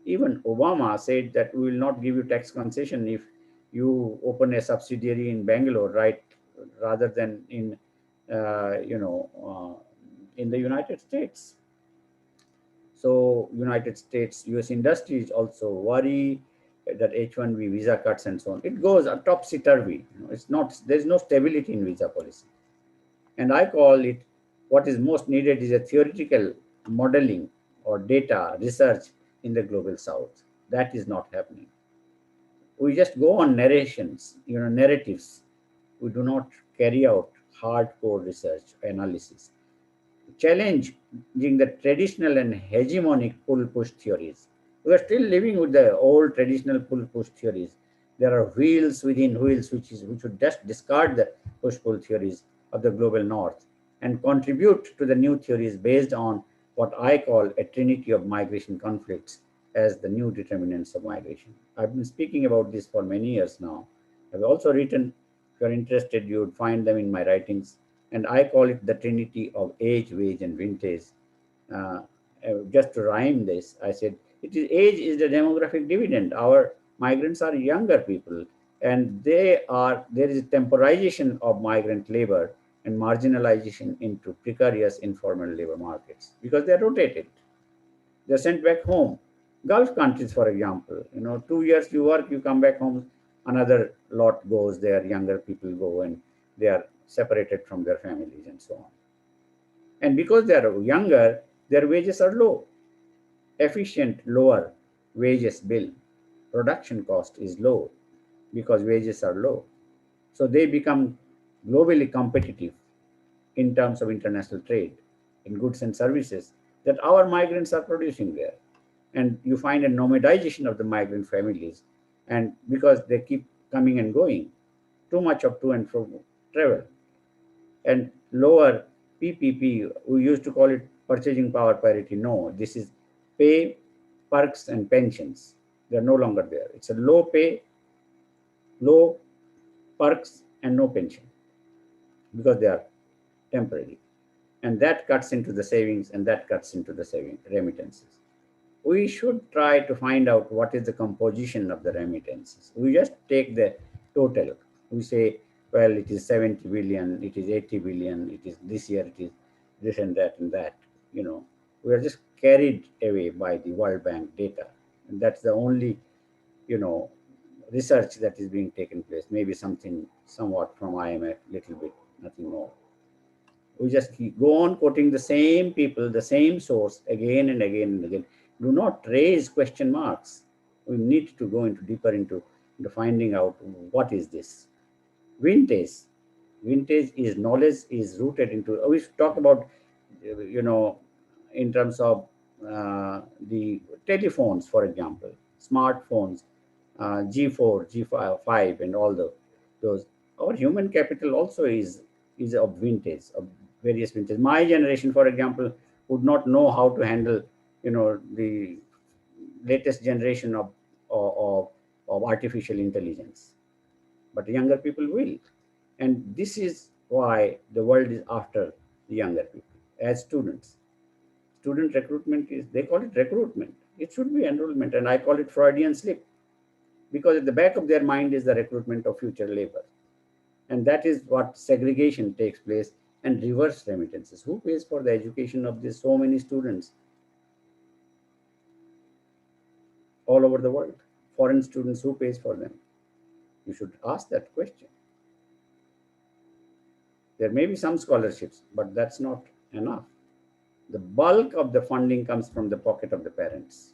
Even Obama said that we will not give you tax concession if you open a subsidiary in Bangalore, right, rather than in, in the United States. So United States, US industries also worry that H-1B visa cuts and so on. It goes topsy-turvy. It's not, there's no stability in visa policy. And I call it, what is most needed is a theoretical modeling or data research in the global south. That is not happening. We just go on narrations, narratives. We do not carry out hardcore research analysis. Challenging the traditional and hegemonic pull-push theories. We are still living with the old traditional pull-push theories. There are wheels within wheels, which should just discard the push-pull theories of the global north and contribute to the new theories based on what I call a trinity of migration conflicts as the new determinants of migration. I've been speaking about this for many years now. I've also written, if you're interested, you would find them in my writings, and I call it the trinity of age, wage, and vintage. Uh, just to rhyme this, I said, age is the demographic dividend. Our migrants are younger people, and there is a temporization of migrant labor and marginalization into precarious informal labor markets because they're rotated. They're sent back home. Gulf countries, for example, 2 years you work, you come back home, another lot goes there, younger people go and they are separated from their families and so on. And because they are younger, their wages are low. Efficient, lower wages bill. Production cost is low because wages are low. So they become globally competitive in terms of international trade in goods and services that our migrants are producing there. And you find a nomadization of the migrant families, and because they keep coming and going, too much of to and fro travel. And lower PPP, we used to call it purchasing power parity. No, this is pay, perks, and pensions. They're no longer there. It's a low pay, low perks, and no pension because they are temporary. And that cuts into the savings, and that cuts into the saving remittances. We should try to find out what is the composition of the remittances. We just take the total. We say, well, it is 70 billion, it is 80 billion, it is this year, it is this and that and that. We are just carried away by the World Bank data. And that's the only, research that is being taken place. Maybe something somewhat from IMF, little bit, nothing more. We just go on quoting the same people, the same source again and again and again. Do not raise question marks. We need to go deeper into finding out what is this. Vintage. Vintage is knowledge is rooted into, we talk about, in terms of the telephones, for example, smartphones, G4, G5, and all those. Our human capital also is of vintage, of various vintage. My generation, for example, would not know how to handle, the latest generation of artificial intelligence, but younger people will. And this is why the world is after the younger people as students. Student recruitment is, they call it recruitment. It should be enrollment, and I call it Freudian slip, because at the back of their mind is the recruitment of future labor. And that is what segregation takes place and reverse remittances. Who pays for the education of these so many students all over the world? Foreign students, who pays for them? You should ask that question. There may be some scholarships, but that's not enough. The bulk of the funding comes from the pocket of the parents,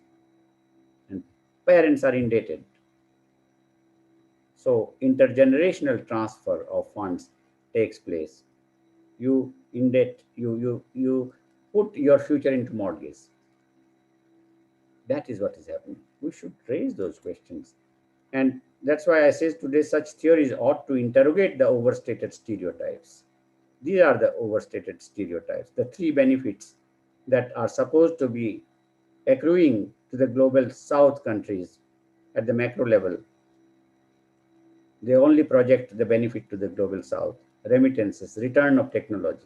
and parents are indebted. So intergenerational transfer of funds takes place. You indebt, you put your future into mortgage. That is what is happening. We should raise those questions. And that's why I say today such theories ought to interrogate the overstated stereotypes. These are the overstated stereotypes, the three benefits that are supposed to be accruing to the global south countries at the macro level. They only project the benefit to the global south: remittances, return of technology,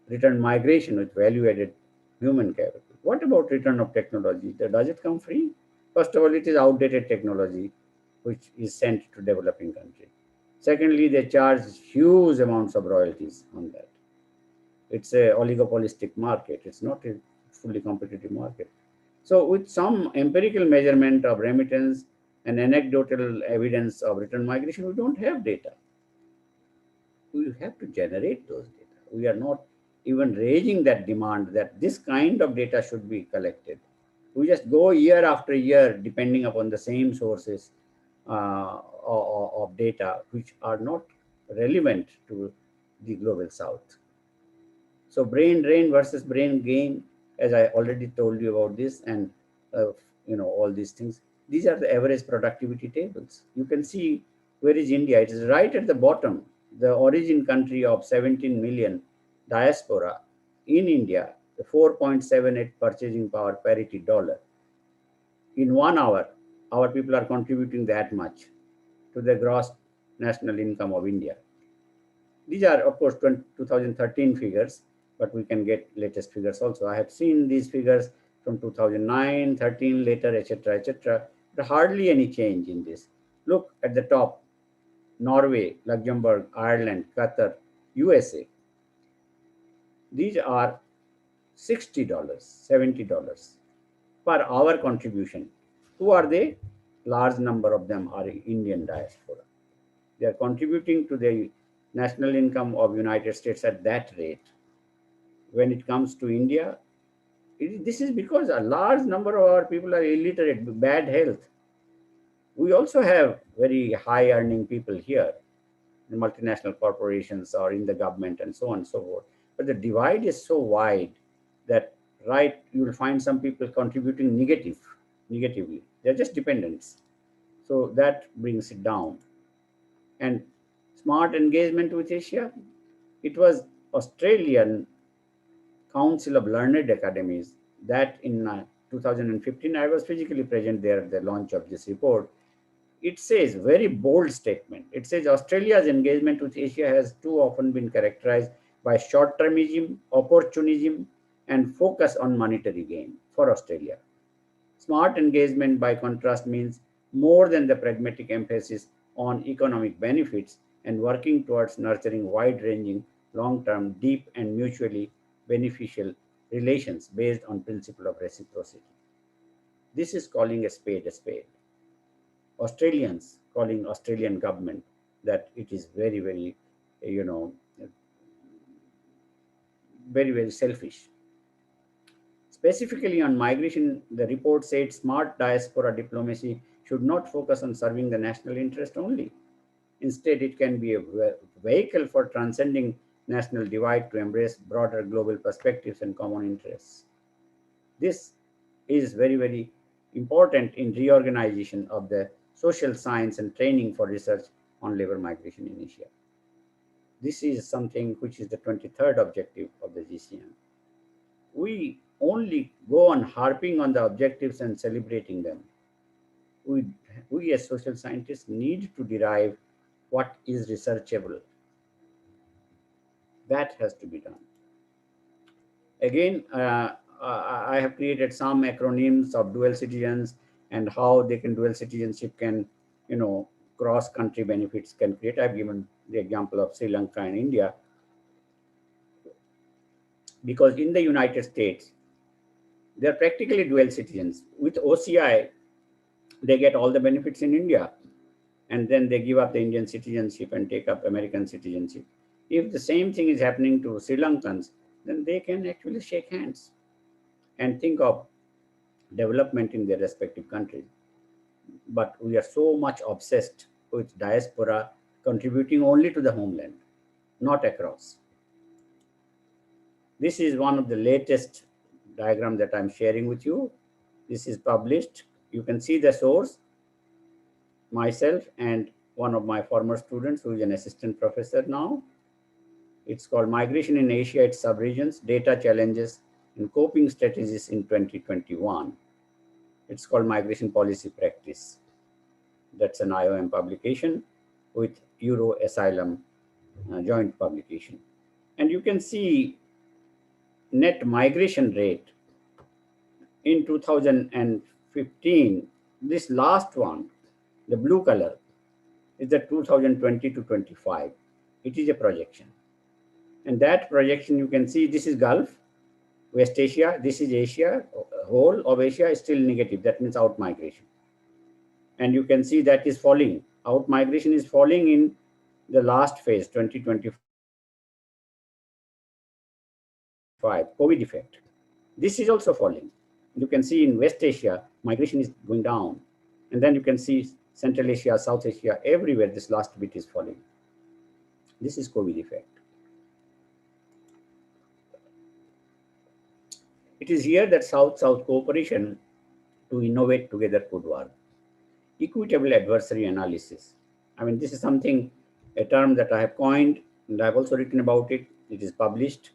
return migration with value-added human capital. What about return of technology? Does it come free? First of all, it is outdated technology which is sent to developing country. Secondly, they charge huge amounts of royalties on that. It's a oligopolistic market. It's not a fully competitive market. So with some empirical measurement of remittance and anecdotal evidence of return migration, we don't have data. We have to generate those data. We are not even raising that demand that this kind of data should be collected. We just go year after year depending upon the same sources of data which are not relevant to the global south. So brain drain versus brain gain, as I already told you about this, and all these things. These are the average productivity tables. You can see where is India. It is right at the bottom. The origin country of 17 million diaspora in India, the 4.78 purchasing power parity dollar. In 1 hour, our people are contributing that much to the gross national income of India. These are, of course, 2013 figures, but we can get latest figures also. I have seen these figures from 2009, 13, later, etc., etc. But hardly any change in this. Look at the top: Norway, Luxembourg, Ireland, Qatar, USA. These are $60, $70 per hour contribution. Who are they? Large number of them are Indian diaspora. They are contributing to the national income of United States at that rate. When it comes to India, this is because a large number of our people are illiterate, bad health. We also have very high earning people here in multinational corporations or in the government and so on and so forth. But the divide is so wide that you will find some people contributing negatively. They're just dependents. So that brings it down. And smart engagement with Asia, it was Australian Council of Learned Academies that in 2015, I was physically present there at the launch of this report. It says, very bold statement. It says Australia's engagement with Asia has too often been characterized by short-termism, opportunism, and focus on monetary gain for Australia. Smart engagement, by contrast, means more than the pragmatic emphasis on economic benefits and working towards nurturing wide-ranging, long-term, deep, and mutually beneficial relations based on principle of reciprocity. This is calling a spade a spade. Australians calling Australian government that it is very, very, very, very selfish. Specifically on migration, the report said smart diaspora diplomacy should not focus on serving the national interest only. Instead, it can be a vehicle for transcending national divide to embrace broader global perspectives and common interests. This is very, very important in reorganization of the social science and training for research on labor migration in Asia. This is something which is the 23rd objective of the GCM. We only go on harping on the objectives and celebrating them. We as social scientists need to derive what is researchable. That has to be done. Again, I have created some acronyms of dual citizens and how dual citizenship can, cross-country benefits can create. I've given the example of Sri Lanka and India. because in the United States, they're practically dual citizens. With OCI, they get all the benefits in India, and then they give up the Indian citizenship and take up American citizenship. If the same thing is happening to Sri Lankans, then they can actually shake hands and think of development in their respective countries. But we are so much obsessed with diaspora contributing only to the homeland, not across. This is one of the latest diagrams that I'm sharing with you. This is published. You can see the source, myself and one of my former students who is an assistant professor now. It's called Migration in Asia, its subregions, Data Challenges and Coping Strategies in 2021. It's called Migration Policy Practice. That's an IOM publication with Euro Asylum joint publication. And you can see net migration rate in 2015, this last one, the blue color, is the 2020 to 25. It is a projection. And that projection, you can see this is Gulf, West Asia, this is Asia, whole of Asia is still negative. That means out migration. And you can see that is falling. Out migration is falling in the last phase, 2025, COVID effect. This is also falling. You can see in West Asia, migration is going down. And then you can see Central Asia, South Asia, everywhere this last bit is falling. This is COVID effect. It is here that South-South cooperation to innovate together could work. Equitable adversary analysis. I mean, this is something, a term that I have coined, and I've also written about it. It is published.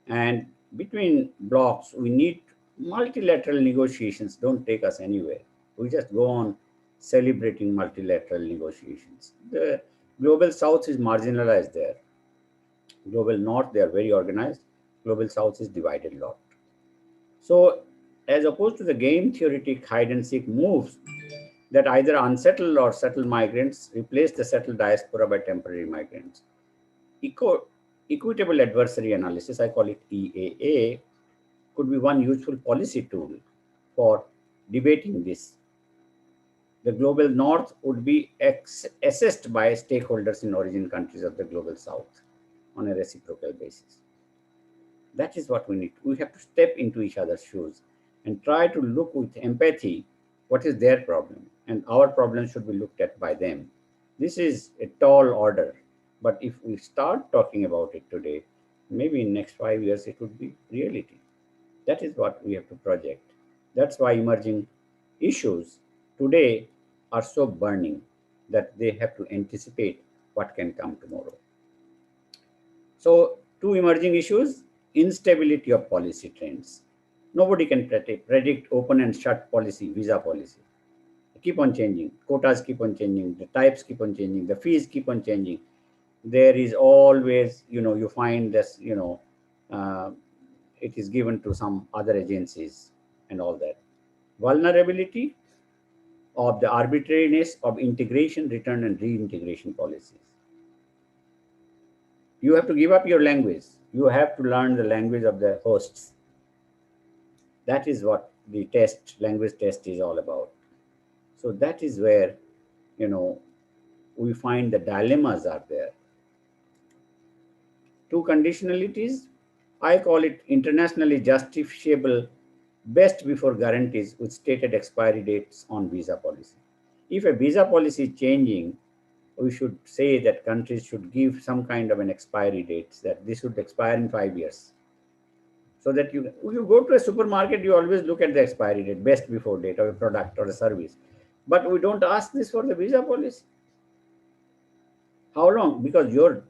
And between blocks, we need multilateral negotiations. Don't take us anywhere. We just go on celebrating multilateral negotiations. The global South is marginalized there. Global North, they are very organized. Global South is divided a lot. So as opposed to the game theoretic hide and seek moves that either unsettled or settled migrants replace the settled diaspora by temporary migrants, equitable adversary analysis, I call it EAA, could be one useful policy tool for debating this. The global North would be assessed by stakeholders in origin countries of the global South on a reciprocal basis. That is what we need. We have to step into each other's shoes and try to look with empathy what is their problem, and our problem should be looked at by them. This is a tall order, but if we start talking about it today, maybe in next 5 years it would be reality. That is what we have to project. That's why emerging issues today are so burning that they have to anticipate what can come tomorrow. So, two emerging issues: instability of policy trends. Nobody can predict open and shut policy, visa policy. They keep on changing. Quotas keep on changing. The types keep on changing. The fees keep on changing. There is always, you find this, it is given to some other agencies and all that. Vulnerability of the arbitrariness of integration, return, and reintegration policies. You have to give up your language. You have to learn the language of the hosts. That is what the language test is all about. So that is where, we find the dilemmas are there. Two conditionalities, I call it internationally justifiable best before guarantees with stated expiry dates on visa policy. If a visa policy is changing, we should say that countries should give some kind of an expiry date, that this should expire in 5 years. So that if you go to a supermarket, you always look at the expiry date, best before date of a product or a service. But we don't ask this for the visa policy. How long? Because your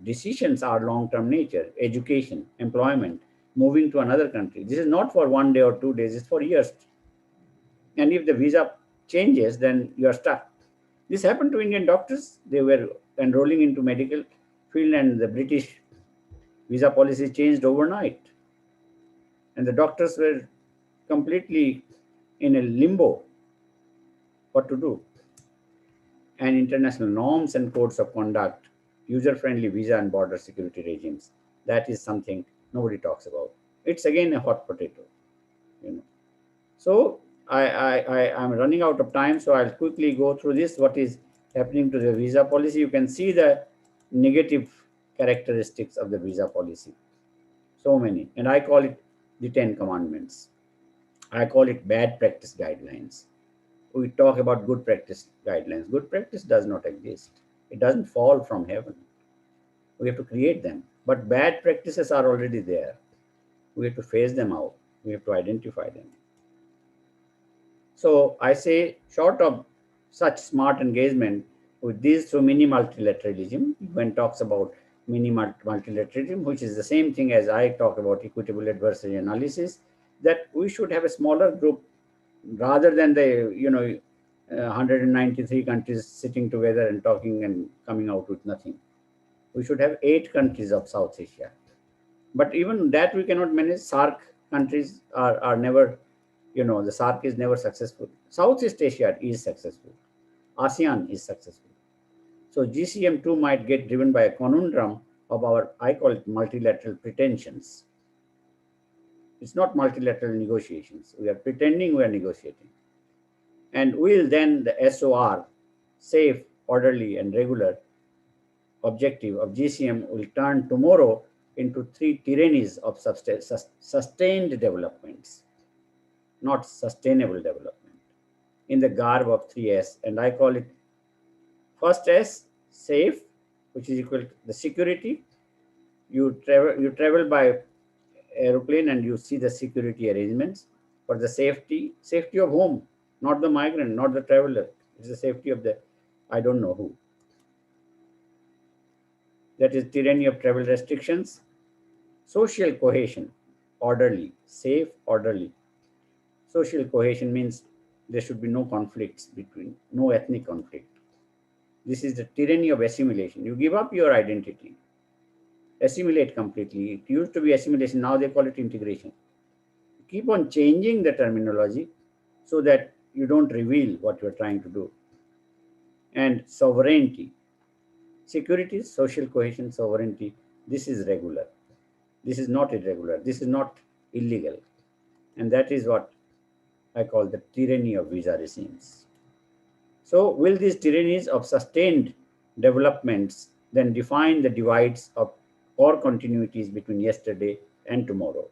decisions are long-term nature, education, employment, moving to another country. This is not for 1 day or 2 days, it's for years. And if the visa changes, then you are stuck. This happened to Indian doctors. They were enrolling into medical field and the British visa policy changed overnight. And the doctors were completely in a limbo what to do. And international norms and codes of conduct, user-friendly visa and border security regimes, that is something Nobody talks about. It's again a hot potato, you know. So I'm running out of time, so I'll quickly go through this. What is happening to the visa policy? You can see the negative characteristics of the visa policy. So many, and I call it the 10 commandments. I call it bad practice guidelines. We talk about good practice guidelines. Good practice does not exist. It doesn't fall from heaven. We have to create them. But bad practices are already there. We have to phase them out. We have to identify them. So I say, short of such smart engagement with these through mini multilateralism, when talks about mini multilateralism, which is the same thing as I talk about equitable adversary analysis, that we should have a smaller group rather than the 193 countries sitting together and talking and coming out with nothing. We should have 8 countries of South Asia. But even that we cannot manage. SAARC countries are never, the SAARC is never successful. Southeast Asia is successful. ASEAN is successful. So GCM2 might get driven by a conundrum of our, I call it multilateral pretensions. It's not multilateral negotiations. We are pretending we are negotiating. And will then the SOR, safe, orderly, and regular objective of GCM will turn tomorrow into 3 tyrannies of sustained developments, not sustainable development, in the garb of 3S. And I call it first S, safe, which is equal to the security. You travel by aeroplane and you see the security arrangements. For the safety of whom? Not the migrant, not the traveler. It's the safety of the, I don't know who. That is tyranny of travel restrictions. Social cohesion, orderly, safe, orderly. Social cohesion means there should be no conflicts between, no ethnic conflict. This is the tyranny of assimilation. You give up your identity, assimilate completely. It used to be assimilation, now they call it integration. Keep on changing the terminology so that you don't reveal what you're trying to do. And sovereignty, security, social cohesion, sovereignty, this is regular. This is not irregular. This is not illegal. And that is what I call the tyranny of visa regimes. So will these tyrannies of sustained developments then define the divides of or continuities between yesterday and tomorrow?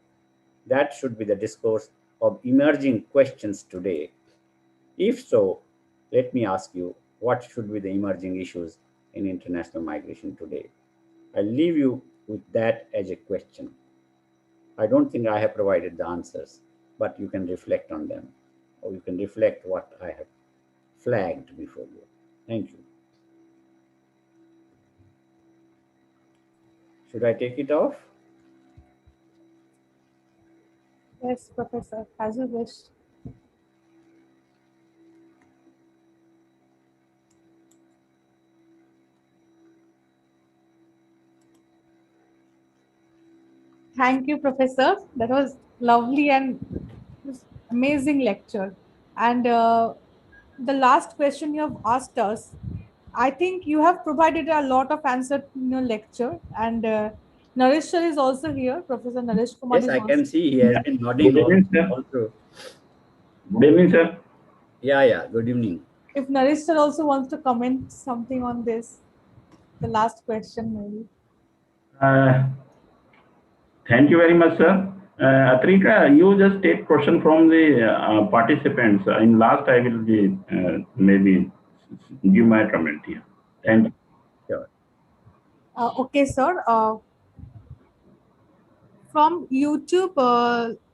That should be the discourse of emerging questions today. If so, let me ask you, what should be the emerging issues in international migration today? I'll leave you with that as a question. I don't think I have provided the answers, but you can reflect on them, or you can reflect what I have flagged before you. Thank you. Should I take it off? Yes, Professor, as you wish. Thank you, Professor. That was lovely and amazing lecture. And the last question you have asked us, I think you have provided a lot of answer in your lecture. And Naresh sir is also here. Professor Naresh Kumar Yes, is I also. can see he has been nodding Good evening, sir. all through. Good evening, sir. Yeah. Good evening. If Naresh sir also wants to comment something on this, the last question maybe. Uh, Thank you very much, sir. Atrika, you just take question from the participants. In last, I will be maybe give my comment here. Thank you. Sure. Okay, sir. From YouTube,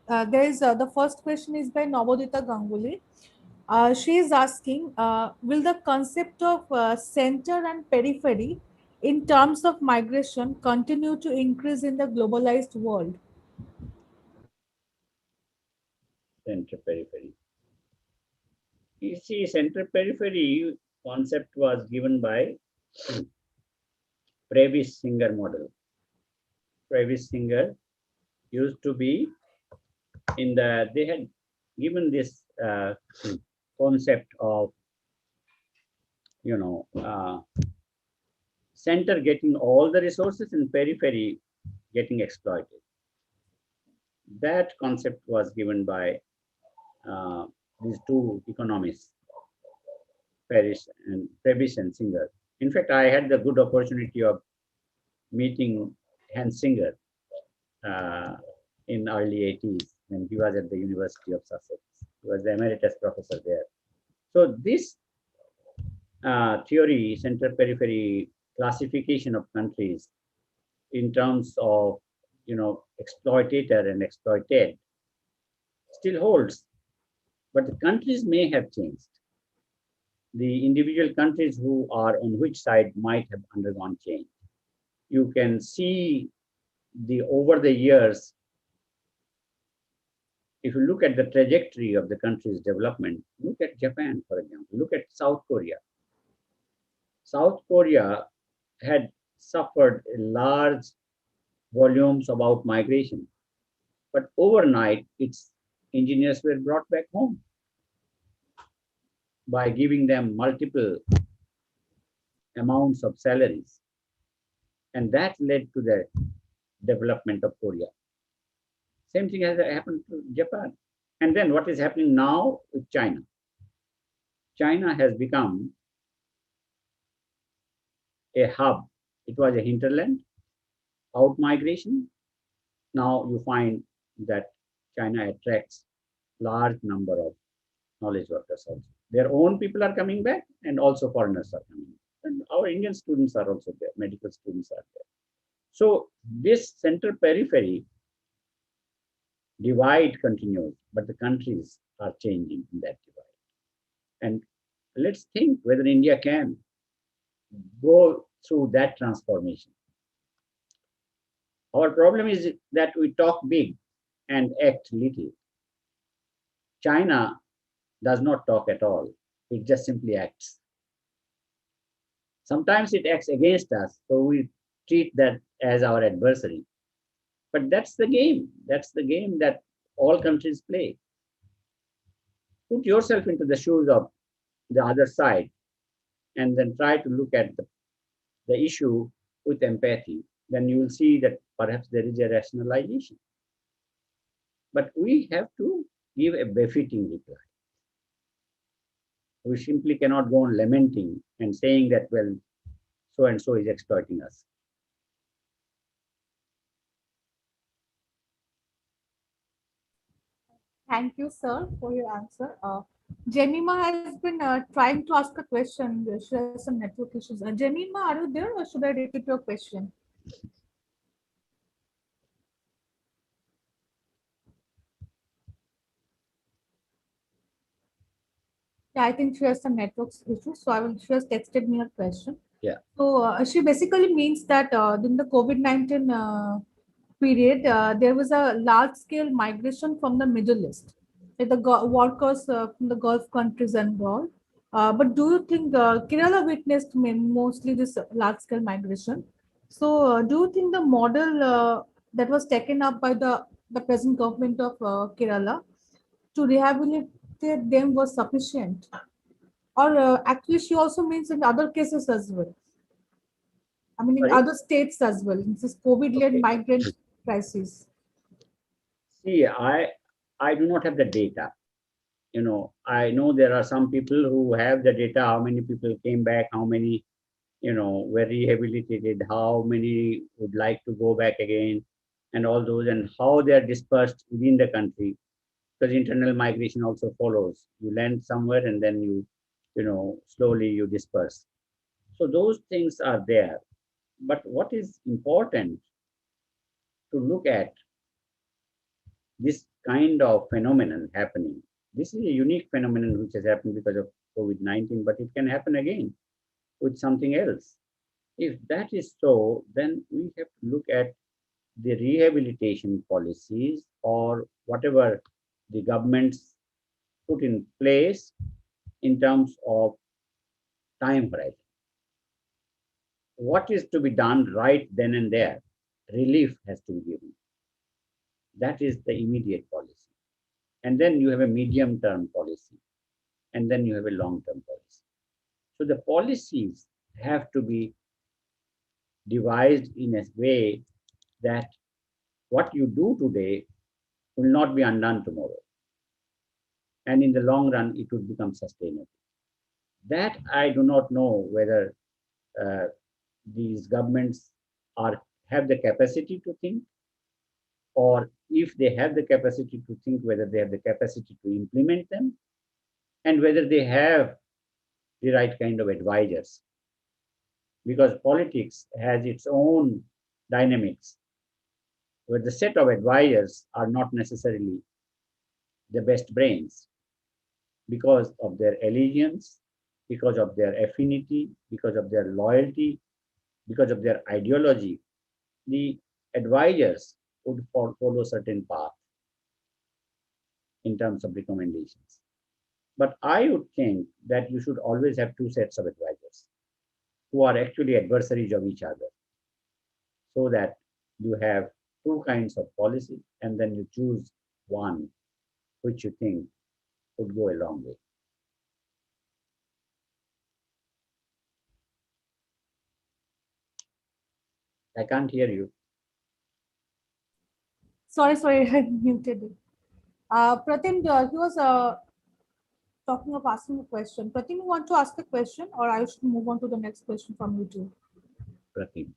there is the first question is by Navadita Ganguly. She is asking, will the concept of center and periphery in terms of migration continue to increase in the globalized world? Center periphery. You see, center periphery concept was given by Previs Singer model. Previs Singer used to be in the, they had given this concept of, center getting all the resources and periphery getting exploited. That concept was given by these two economists, Prebisch and Singer. In fact, I had the good opportunity of meeting Hans Singer uh, in early 80s when he was at the University of Sussex. He was the emeritus professor there. So this theory, center periphery classification of countries in terms of exploitator and exploited still holds, but the countries may have changed. The individual countries who are on which side might have undergone change. You can see the over the years, if you look at the trajectory of the country's development, look at Japan, for example, look at South Korea. South Korea had suffered large volumes about migration, but overnight its engineers were brought back home by giving them multiple amounts of salaries. And that led to the development of Korea. Same thing has happened to Japan. And then what is happening now with China? China has become a hub. It was a hinterland, out migration. Now you find that China attracts large number of knowledge workers also. Their own people are coming back and also foreigners are coming. And our Indian students are also there, medical students are there. So this center periphery divide continues, but the countries are changing in that divide. And let's think whether India can go through that transformation. Our problem is that we talk big and act little. China does not talk at all. It just simply acts. Sometimes it acts against us, so we treat that as our adversary. But that's the game. That's the game that all countries play. Put yourself into the shoes of the other side and then try to look at the issue with empathy. Then you will see that perhaps there is a rationalization. But we have to give a befitting reply. We simply cannot go on lamenting and saying that, well, so and so is exploiting us. Thank you, sir, for your answer. Jemima has been trying to ask a question. She has some network issues. Jemima, are you there, or should I repeat your question? Yeah, I think she has some network issues. So she has texted me a question. Yeah. So she basically means that in the COVID-19 period, there was a large-scale migration from the Middle East, like the workers from the Gulf countries and all. But do you think Kerala witnessed mostly this large-scale migration? So do you think the model that was taken up by the present government of Kerala to rehabilitate them was sufficient? Or actually, she also means in other cases as well. I mean, in Sorry? other states as well. In this COVID-led Okay. migrant crisis. See, I do not have the data. I know there are some people who have the data, how many people came back, how many, were rehabilitated, how many would like to go back again, and all those, and how they are dispersed within the country. Because internal migration also follows. You land somewhere and then slowly you disperse. So those things are there. But what is important to look at this kind of phenomenon happening. This is a unique phenomenon which has happened because of COVID-19, but it can happen again with something else. If that is so, then we have to look at the rehabilitation policies or whatever the governments put in place in terms of time horizon. What is to be done right then and there? Relief has to be given. That is the immediate policy. And then you have a medium term policy. And then you have a long term policy. So the policies have to be devised in a way that what you do today will not be undone tomorrow. And in the long run, it would become sustainable. That I do not know whether these governments have the capacity to think, or if they have the capacity to think, whether they have the capacity to implement them, and whether they have the right kind of advisors. Because politics has its own dynamics, where the set of advisors are not necessarily the best brains because of their allegiance, because of their affinity, because of their loyalty, because of their ideology. The advisors would follow certain path in terms of recommendations. But I would think that you should always have two sets of advisors who are actually adversaries of each other, so that you have two kinds of policy and then you choose one which you think would go a long way. I can't hear you. Sorry, I muted it. Pratim, he was talking of asking a question. Pratim, you want to ask a question, or I should move on to the next question from you too? Pratim.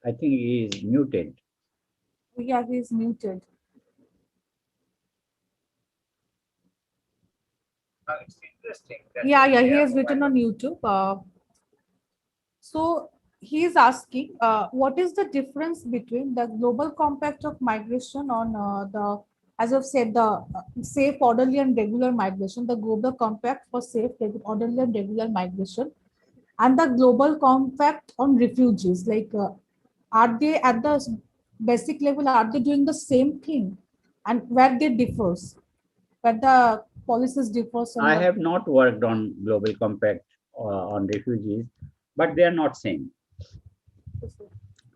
I think he is muted. Yeah, he is muted. It's interesting. Yeah, he has written on YouTube. So he is asking, what is the difference between the global compact of migration on as I've said, the safe, orderly, and regular migration, the global compact for safe, orderly, and regular migration, and the global compact on refugees? Like, are they at the basic level? Are they doing the same thing, and where they differs, where the policies differs? I have not worked on global compact on refugees, but they are not same.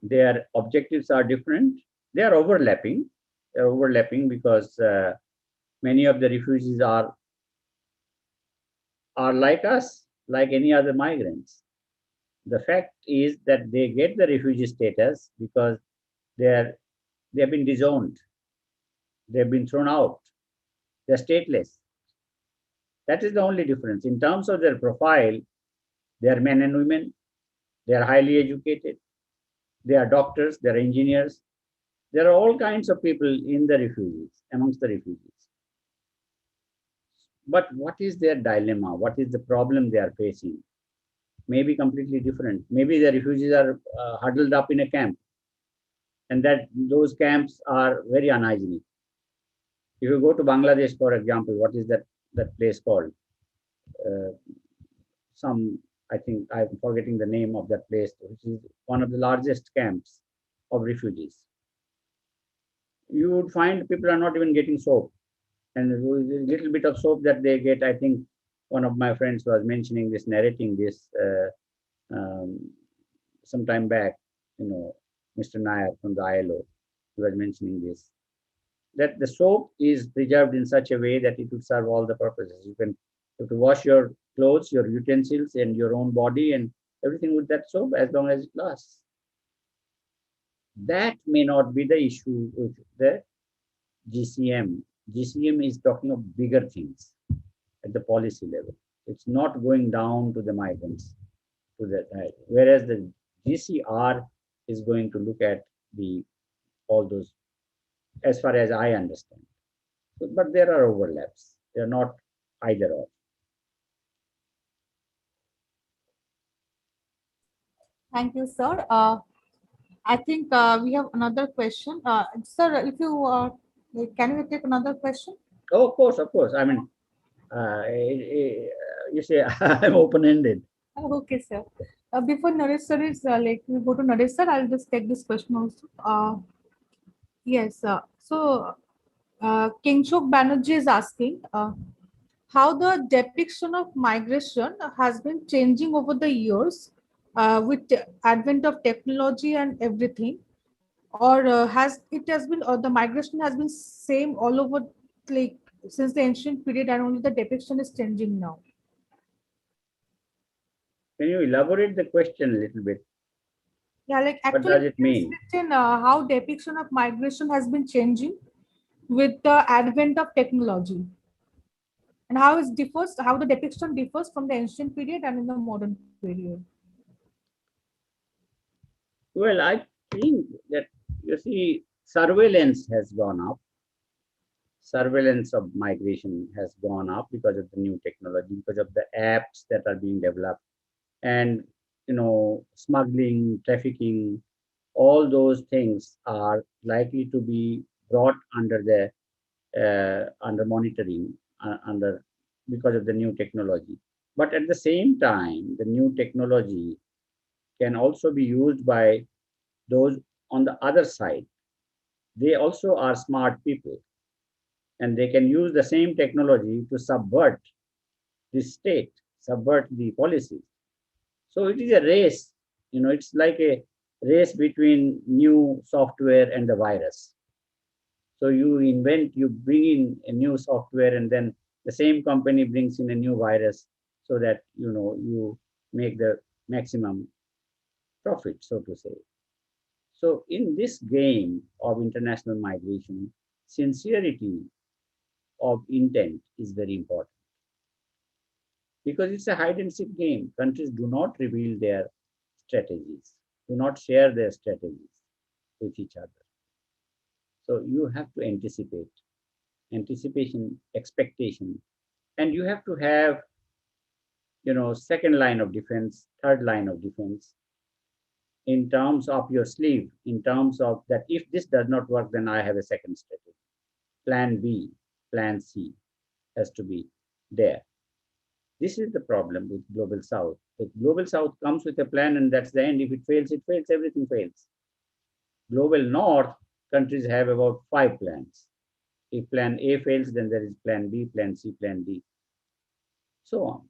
Their objectives are different. They are overlapping. They are overlapping because many of the refugees are like us, like any other migrants. The fact is that they get the refugee status because they have been disowned. They have been thrown out. They are stateless. That is the only difference. In terms of their profile, they are men and women. They are highly educated. They are doctors. They are engineers. There are all kinds of people in the refugees, amongst the refugees. But what is their dilemma? What is the problem they are facing? Maybe completely different. Maybe the refugees are huddled up in a camp, and that those camps are very unhygienic. If you go to Bangladesh, for example, what is that place called? I think I'm forgetting the name of that place, which is one of the largest camps of refugees. You would find people are not even getting soap, and a little bit of soap that they get. I think one of my friends was mentioning this, narrating this some time back. Mr. Nair from the ILO, he was mentioning this, that the soap is preserved in such a way that it would serve all the purposes. You have to wash your clothes, your utensils, and your own body, and everything with that soap as long as it lasts. That may not be the issue with the GCM. GCM is talking of bigger things at the policy level. It's not going down to the migrants, whereas the GCR is going to look at all those, as far as I understand. But there are overlaps. They are not either or. Thank you, sir. I think we have another question. Sir, if you can we take another question? Oh, of course. I mean, you say I'm open-ended. Okay, sir. Before Naresh sir is we go to Naresh sir, I'll just take this question also. Yes. Kingshuk Banerjee is asking how the depiction of migration has been changing over the years with the advent of technology and everything, or the migration has been same all over, like since the ancient period, and only the depiction is changing now. Can you elaborate the question a little bit? Yeah, like What actually, does it mean? it's written how depiction of migration has been changing with the advent of technology, and how the depiction differs from the ancient period and in the modern period. Well, I think that, you see, surveillance has gone up. Surveillance of migration has gone up because of the new technology, because of the apps that are being developed, and smuggling, trafficking, all those things are likely to be brought under the under monitoring, under because of the new technology. But at the same time, the new technology can also be used by those on the other side. They also are smart people, and they can use the same technology to subvert the state, subvert the policies. So it is a race. It's like a race between new software and the virus. So you bring in a new software, and then the same company brings in a new virus, so that you make the maximum profit, so to say. So in this game of international migration, sincerity of intent is very important, because it's a hide and seek game. Countries do not reveal their strategies, do not share their strategies with each other. So you have to anticipate, anticipation, expectation, and you have to have, second line of defense, third line of defense, in terms of your sleeve, in terms of that if this does not work, then I have a second strategy. Plan B, plan C has to be there. This is the problem with Global South. The Global South comes with a plan, and that's the end. If it fails, everything fails. Global North countries have about 5 plans. If plan A fails, then there is plan B, plan C, plan D, so on.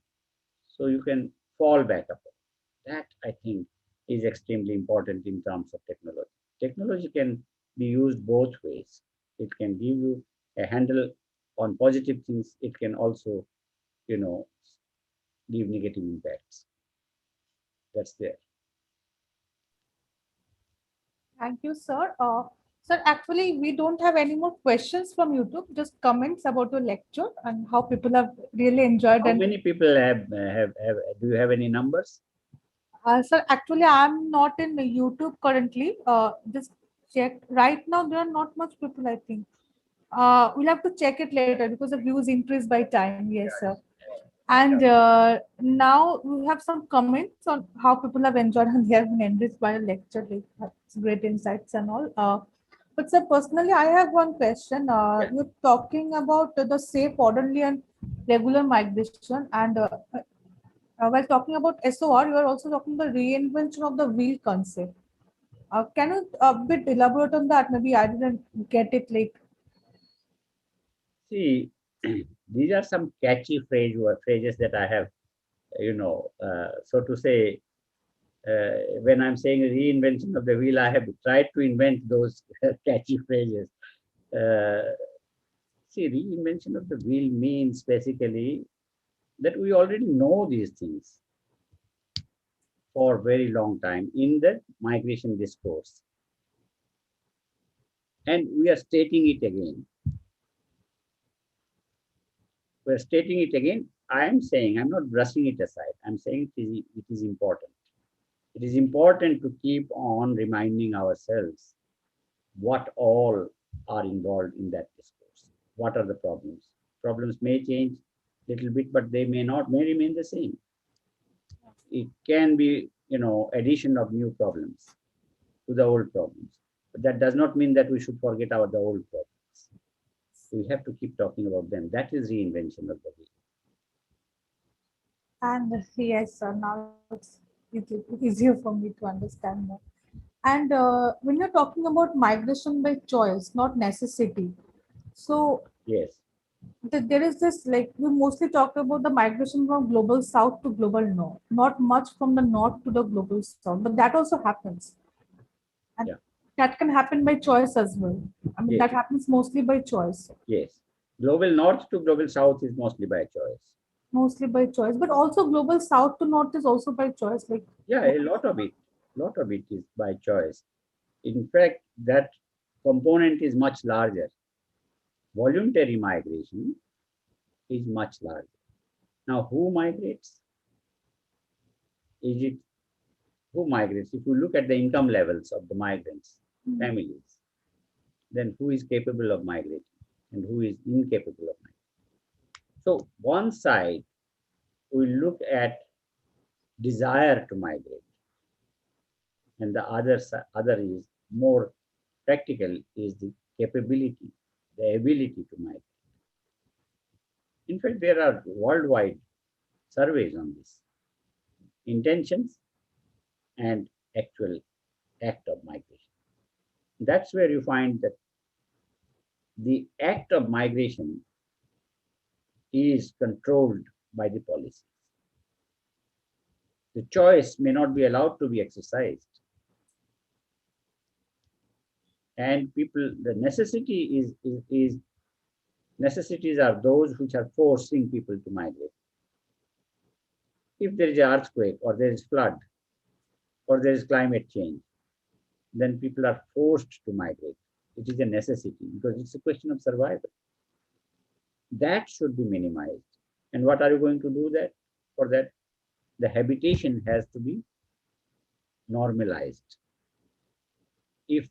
So you can fall back upon. That, I think, is extremely important in terms of technology. Technology can be used both ways. It can give you a handle on positive things. It can also, you know, give negative impacts. That's there. Thank you, sir. Sir, actually, we don't have any more questions from YouTube, just comments about your lecture and how people have really enjoyed. How And many people have do you have any numbers? sir, actually, I'm not in YouTube currently. Just check. Right now, there are not much people, I think. We'll have to check it later because the views increase by time. Yes, sir. And now we have some comments on how people have enjoyed and they have been enriched by a lecture. Like, that's great insights and all. But sir, personally, I have one question. Yeah. You're talking about the safe, orderly, and regular migration, and while talking about SOR, you are also talking the reinvention of the wheel concept. Can you a bit elaborate on that? Maybe I didn't get it. Like, See, these are some catchy phrases that I have, so to say. When I'm saying reinvention of the wheel, I have tried to invent those catchy phrases. Uh, See, reinvention of the wheel means basically that we already know these things for a very long time in the migration discourse, and we are stating it again. We're stating it again. I'm saying, I'm not brushing it aside. I'm saying it is important. It is important to keep on reminding ourselves what all are involved in that discourse. What are the problems? Problems may change a little bit, but they may remain the same. It can be, addition of new problems to the old problems. But that does not mean that we should forget the old problems. We have to keep talking about them. That is reinvention of the wheel. and yes, sir. Now it's easier for me to understand more. And when you're talking about migration by choice, not necessity, so Yes, there is this, like, we mostly talk about the migration from global south to global north, not much from the north to the global south, but that also happens, and yeah, that can happen by choice as well. I mean, yes, that happens mostly by choice, yes. Global north to global south is mostly by choice. but also global south to north is also by choice. Like, Yeah, a lot of it. lot of it is by choice. In fact, that component is much larger. Voluntary migration is much larger. Now, who migrates? Is it who migrates? If you look at the income levels of the migrants, families, then who is capable of migrating and who is incapable of migrating? So one side, we look at desire to migrate, and the other is more practical, is the capability, the ability to migrate. In fact, there are worldwide surveys on this. Intentions and actual act of migration. That's where you find that the act of migration is controlled by the policies. The choice may not be allowed to be exercised. And people, the necessity is necessities are those which are forcing people to migrate. If there is an earthquake or there is flood or there is climate change, then people are forced to migrate. It is a necessity because it's a question of survival. That should be minimized. And what are you going to do that? For that, the habitation has to be normalized. If,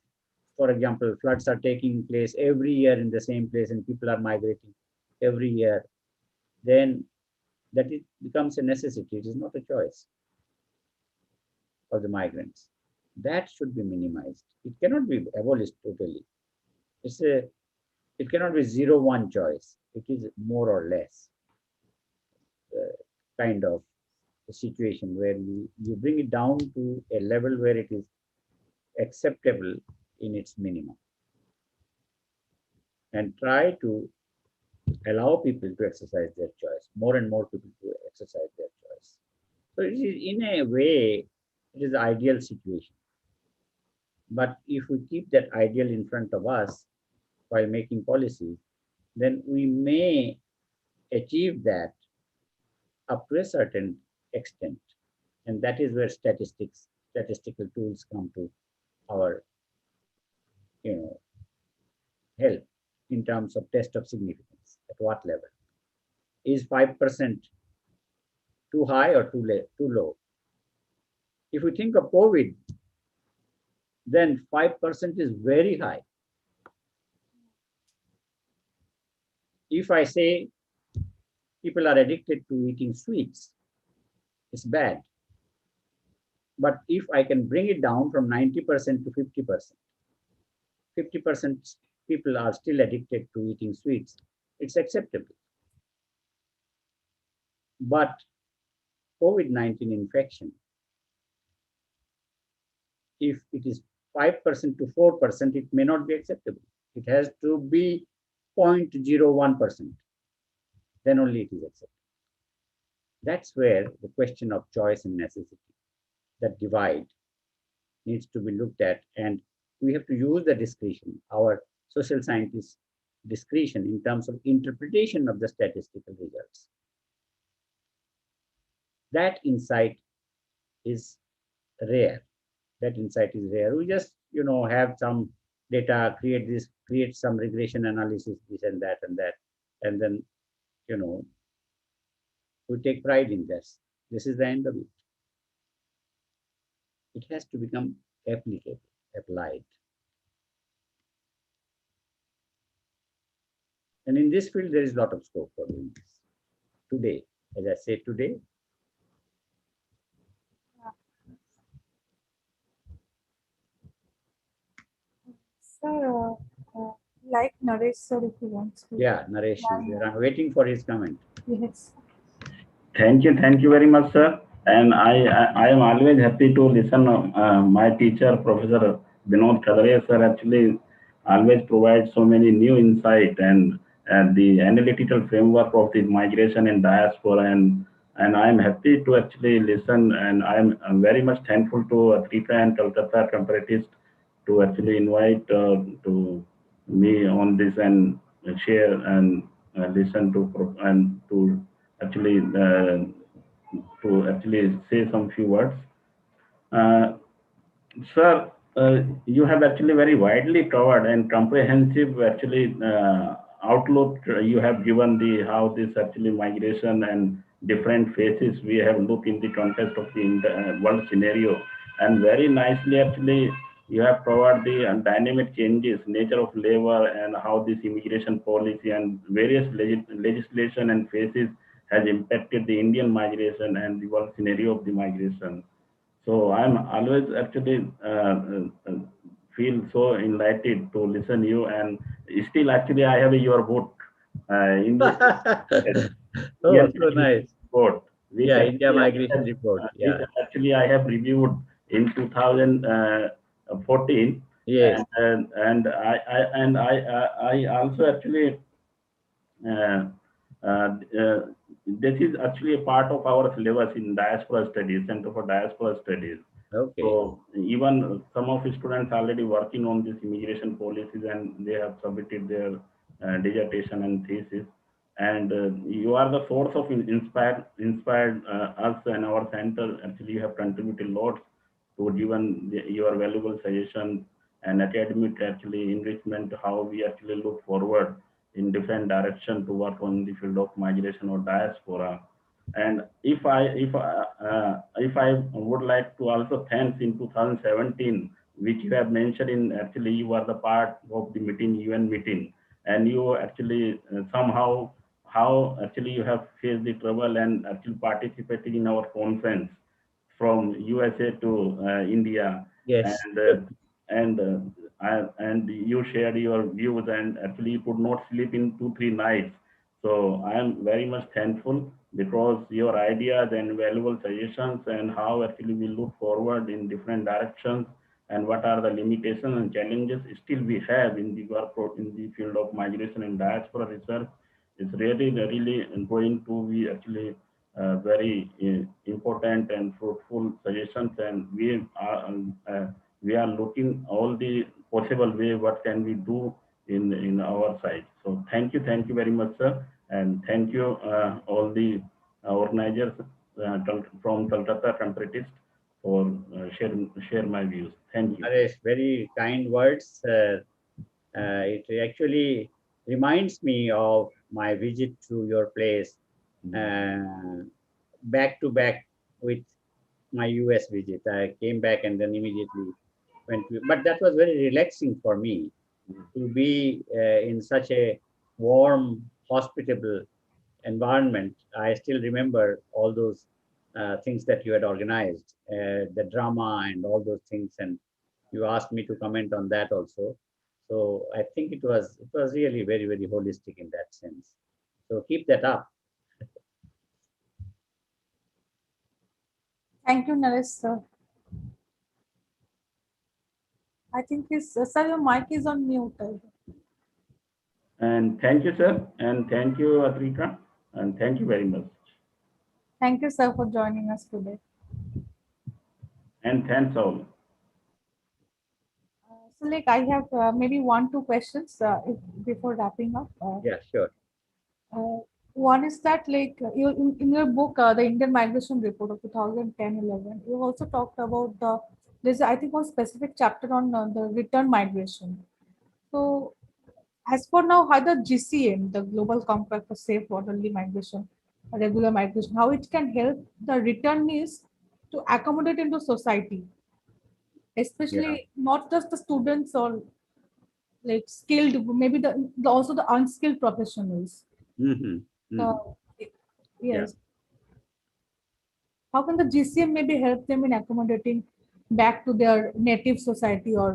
for example, floods are taking place every year in the same place and people are migrating every year, then that it becomes a necessity. It is not a choice of the migrants. That should be minimized. It cannot be abolished totally. It cannot be 0-1 choice. It is more or less kind of a situation where you bring it down to a level where it is acceptable in its minimum and try to allow people to exercise their choice, more and more people to exercise their choice. So it is, in a way, it is the ideal situation. But if we keep that ideal in front of us while making policies, then we may achieve that up to a certain extent. And that is where statistical tools come to our help in terms of test of significance. At what level? Is 5% too high or too low? If we think of COVID, then 5% is very high. If I say people are addicted to eating sweets, it's bad. But if I can bring it down from 90% to 50%, 50% people are still addicted to eating sweets, it's acceptable. But COVID-19 infection, if it is 5% to 4%, it may not be acceptable. It has to be 0.01%. Then only it is acceptable. That's where the question of choice and necessity, that divide, needs to be looked at. And we have to use the discretion, our social scientists' discretion in terms of interpretation of the statistical results. That insight is rare. That insight is rare. We just, have some data, create some regression analysis, this and that, and then, we take pride in this. This is the end of it. It has to become applicable, applied. And in this field, there is a lot of scope for doing this. Today, as I say today, Sir, like Naresh sir, if you want to. yeah, Naresh is there. I'm waiting for his comment. Yes. Thank you very much, sir. And I am always happy to listen. My teacher, Professor Vinod Kadare, sir, actually always provides so many new insight and the analytical framework of the migration and diaspora. And I am happy to actually listen. And I'm very much thankful to Trika and Calcutta Comparatists to actually invite to me on this and share and listen to and to actually say some few words. Sir, you have actually very widely covered and comprehensive actually outlook. You have given the how this actually migration and different phases we have looked in the context of the world scenario, and very nicely actually you have covered the dynamic changes, nature of labor, and how this immigration policy and various legislation and phases has impacted the Indian migration and the world scenario of the migration. So I'm always actually feel so enlightened to listen you, and still actually I have your book in the Oh, Indian so Migration nice. Report, Yeah, India Migration Report. which Yeah. actually I have reviewed in 2014, Yes. and I also actually uh, uh, uh, this is actually a part of our syllabus in Diaspora Studies, Center for Diaspora Studies. Okay. So even some of the students already working on these immigration policies, and they have submitted their dissertation and thesis. And you are the source of inspired us and our center. Actually, you have contributed a lot to given your valuable suggestions and academic actually enrichment. How we actually look forward in different direction to work on the field of migration or diaspora. And if I would like to also thank in 2017, which you have mentioned in actually you are the part of the meeting, UN meeting, and you actually somehow how actually you have faced the trouble and actually participating in our conference from USA to India, Yes. and and you shared your views, and actually you could not sleep in 2 3 nights. So I am very much thankful because your ideas and valuable suggestions and how actually we look forward in different directions and what are the limitations and challenges still we have in the work in the field of migration and diaspora research is really going to be actually very important and fruitful suggestions, and we are looking all the possible way what can we do in our side. So thank you very much, sir, and thank you all the organizers from Calcutta Comparatists for share my views. Thank you. Naresh, very kind words. It actually reminds me of my visit to your place, uh, back to back with my US visit. I came back and then immediately went to, but that was very relaxing for me to be in such a warm, hospitable environment. I still remember all those things that you had organized, the drama and all those things, and you asked me to comment on that also. So I think it was really very holistic in that sense. So keep that up. Thank you, Naresh, sir. I think sir, your mic is on mute. And thank you, sir, and thank you, Atrika, and thank you very much. Thank you, sir, for joining us today. And thanks all. So, like, I have maybe 1 2 questions before wrapping up. Yeah, sure. Uh, One is that, like, you in your book, the Indian Migration Report of 2010-11, you also talked about there's, I think, one specific chapter on the return migration. So, as for now, how the GCM, the Global Compact for Safe Orderly Migration, regular migration, how it can help the returnees to accommodate into society, Yeah. especially not just the students or like skilled, maybe also the unskilled professionals. Mm-hmm. Uh, Mm-hmm. Yeah. yes. How can the GCM maybe help them in accommodating back to their native society or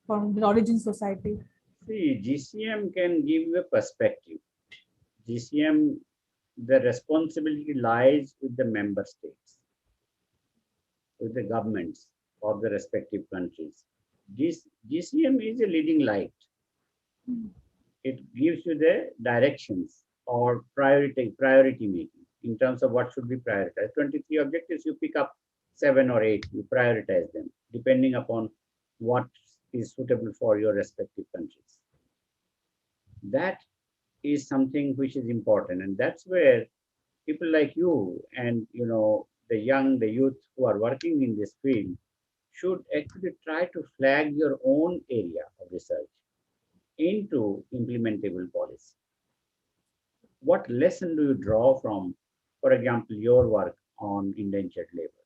from the origin society? See, GCM can give you a perspective. GCM, the responsibility lies with the member states, with the governments of the respective countries. This GCM is a leading light. It gives you the directions or priority making in terms of what should be prioritized. 23 objectives, you pick up 7 or 8, you prioritize them depending upon what is suitable for your respective countries. That is something which is important, and that's where people like you and the youth who are working in this field should actually try to flag your own area of research into implementable policy. What lesson do you draw from, for example, your work on indentured labor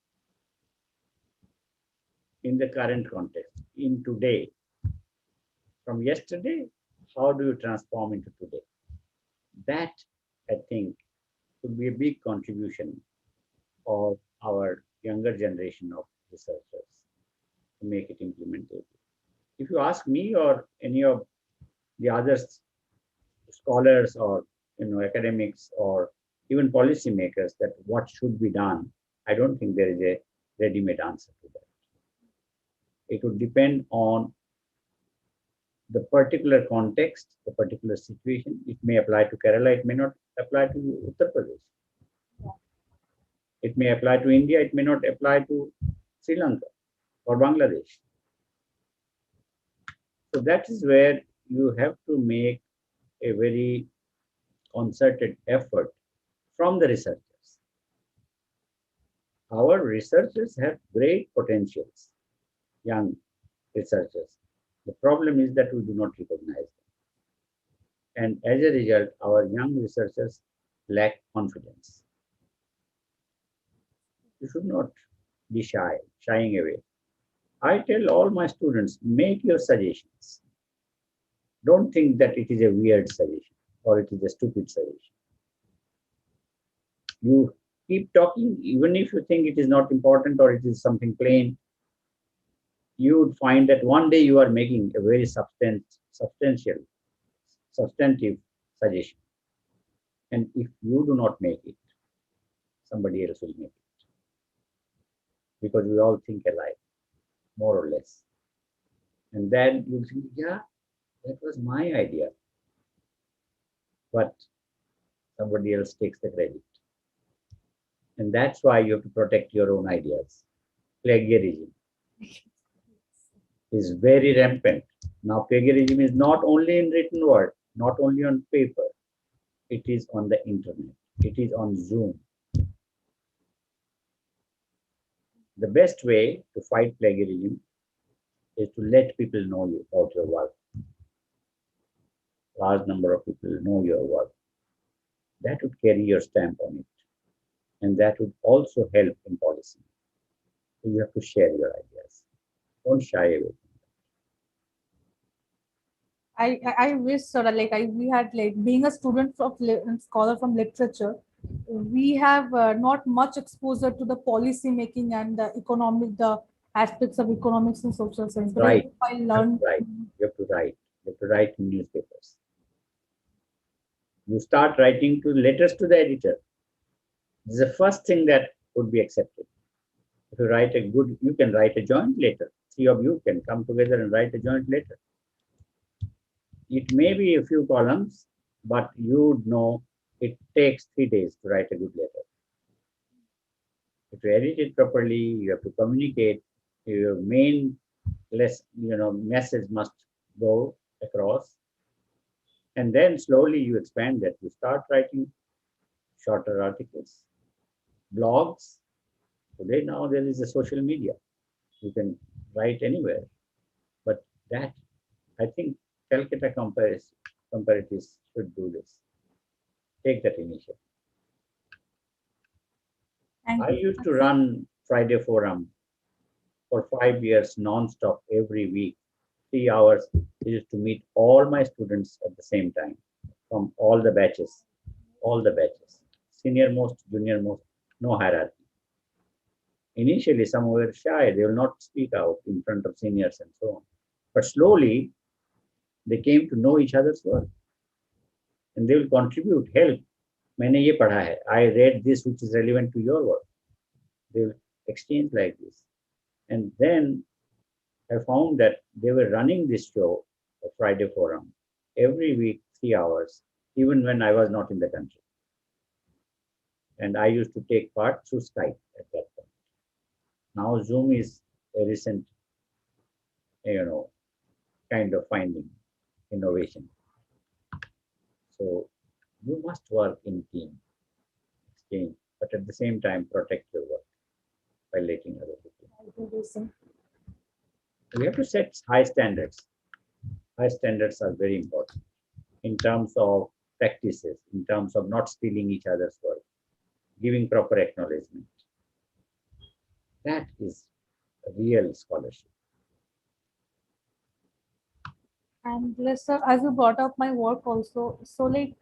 in the current context, in today? From yesterday, how do you transform into today? That, I think, could be a big contribution of our younger generation of researchers to make it implementable. If you ask me or any of the other scholars or academics or even policymakers that what should be done, I don't think there is a ready-made answer to that. It would depend on the particular context, the particular situation. It may apply to Kerala, it may not apply to Uttar Pradesh. It may apply to India, it may not apply to Sri Lanka or Bangladesh. So that is where you have to make a very concerted effort from the researchers. Our researchers have great potentials, young researchers. The problem is that we do not recognize them. And as a result, our young researchers lack confidence. You should not be shying away. I tell all my students, make your suggestions. Don't think that it is a weird suggestion or it is a stupid suggestion. You keep talking, even if you think it is not important or it is something plain, you would find that one day you are making a very substantive suggestion. And if you do not make it, somebody else will make it. Because we all think alike, more or less. And then you think, yeah, that was my idea. But somebody else takes the credit. And that's why you have to protect your own ideas. Plagiarism is very rampant. Now, plagiarism is not only in written word, not only on paper, it is on the internet, it is on Zoom. The best way to fight plagiarism is to let people know about your work. Large number of people know your work. That would carry your stamp on it. And that would also help in policy. So you have to share your ideas. Don't shy away. I wish sort of we had being a student of scholar from literature, we have not much exposure to the policy making and the aspects of economics and social science. But Right. I learned. You have to write. You have to write in newspapers. You start writing letters to the editor. This is the first thing that would be accepted. If you write you can write a joint letter. 3 of you can come together and write a joint letter. It may be a few columns, but you know it takes 3 days to write a good letter. If you edit it properly, you have to communicate. Your main message must go across. And then slowly you expand that. You start writing shorter articles, blogs. Today now there is a social media. You can write anywhere. But that, I think Calcutta Comparatists should do this. Take that initiative. I used to run Friday Forum for 5 years non-stop every week, 3 hours. I used to meet all my students at the same time from all the batches, senior most, junior most, no hierarchy. Initially, some were shy, they will not speak out in front of seniors and so on. But slowly, they came to know each other's work and they will contribute, help. मैंने ये पढ़ा है. I read this which is relevant to your work. They will exchange like this. And then I found that they were running this show, a Friday Forum, every week, 3 hours, even when I was not in the country. And I used to take part through Skype at that point. Now Zoom is a recent, kind of finding, innovation. So you must work in team, exchange, but at the same time protect your work by letting other people. We have to set high standards. High standards are very important in terms of practices, in terms of not stealing each other's work, giving proper acknowledgement. That is real scholarship. And let's as you brought up my work also, so like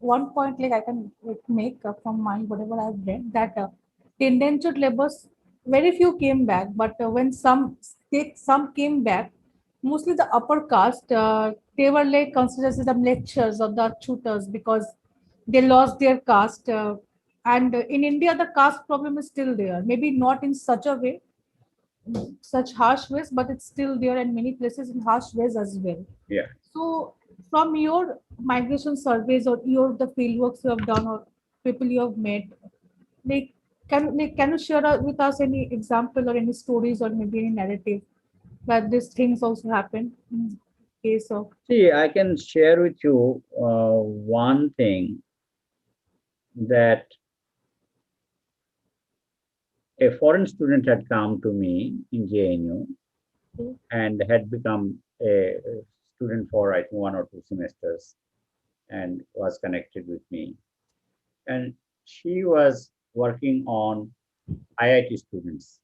one point like I can like, make from my whatever I've read that indentured laborers, very few came back, but when some came back, mostly the upper caste, they were like considered as the lecturers or the tutors because they lost their caste. And in India, the caste problem is still there. Maybe not in such a way, such harsh ways, but it's still there in many places in harsh ways as well. Yeah. So, from your migration surveys or your the fieldworks you have done or people you have met, can you share with us any example or any stories or maybe any narrative that these things also happen in case of? See, I can share with you one thing that a foreign student had come to me in JNU and had become a student for I think 1 or 2 semesters and was connected with me. And she was working on IIT students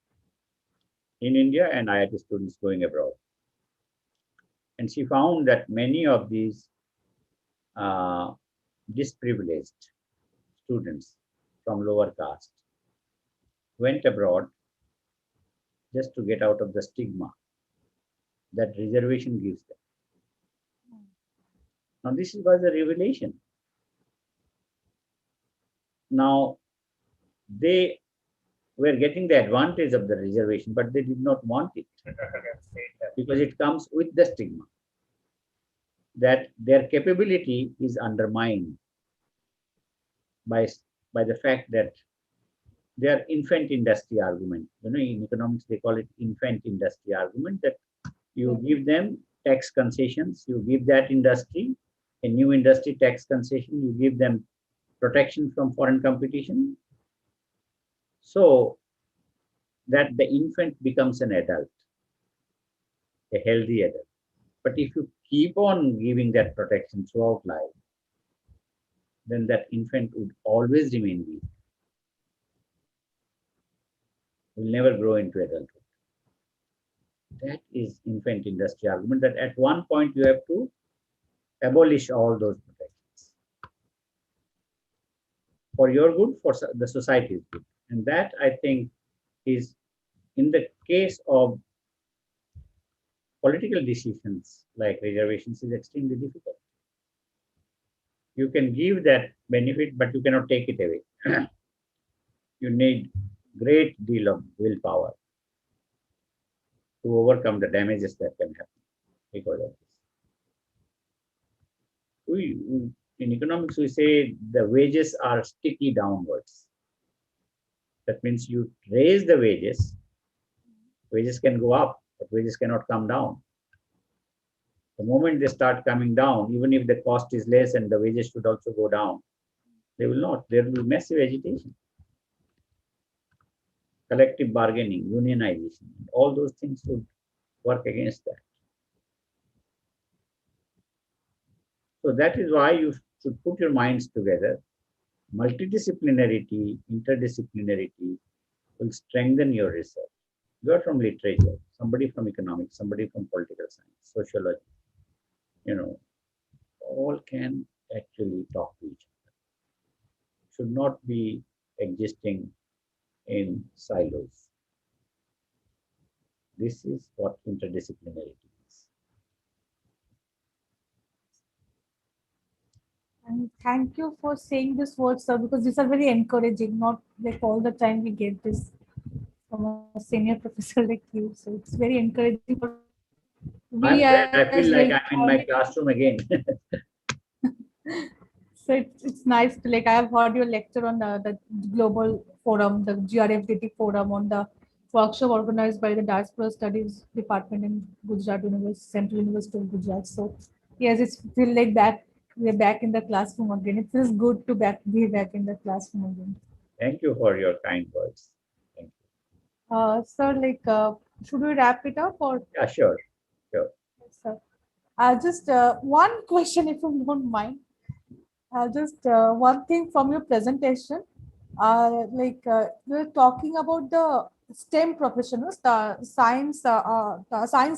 in India and IIT students going abroad. And she found that many of these uh, disprivileged students from lower caste went abroad just to get out of the stigma that reservation gives them. Now, this was a revelation. Now, they were getting the advantage of the reservation, but they did not want it because it comes with the stigma that their capability is undermined by, by the fact that their infant industry argument. You know, in economics, they call it infant industry argument that you give them tax concessions, you give that industry a new industry tax concession, you give them protection from foreign competition, so that the infant becomes an adult, a healthy adult. But if you keep on giving that protection throughout life, then that infant would always remain weak, will never grow into adulthood. That is infant industry argument, that at one point you have to abolish all those protections for your good, for the society's good. And that, I think, is in the case of political decisions like reservations is extremely difficult. You can give that benefit, but you cannot take it away. You need great deal of willpower to overcome the damages that can happen because of this. In economics, we say the wages are sticky downwards. That means you raise the wages can go up, but wages cannot come down. The moment they start coming down, even if the cost is less and the wages should also go down, they will not. There will be massive agitation. Collective bargaining, unionization, all those things would work against that. So that is why you should put your minds together. Multidisciplinarity, interdisciplinarity will strengthen your research. You are from literature, somebody from economics, somebody from political science, sociology, all can actually talk to each other. Should not be existing in silos. This is what interdisciplinarity is. And thank you for saying this word, sir, because these are very encouraging. Not like all the time we get this from a senior professor like you. So it's very encouraging for we I'm as glad. I feel like like I'm in my classroom again. so it's nice to like I have heard your lecture on the global forum, the GRFDT forum on the workshop organized by the Diaspora Studies Department in Gujarat University, Central University of Gujarat. So yes, it's feel like we're back in the classroom again. It feels good to be back in the classroom again. Thank you for your kind words. Thank you. Sir, like should we wrap it up or? Yeah, sure. Sure. Yes, sir. Just one question, if you don't mind. Just one thing from your presentation. You're talking about the STEM professionals, the science,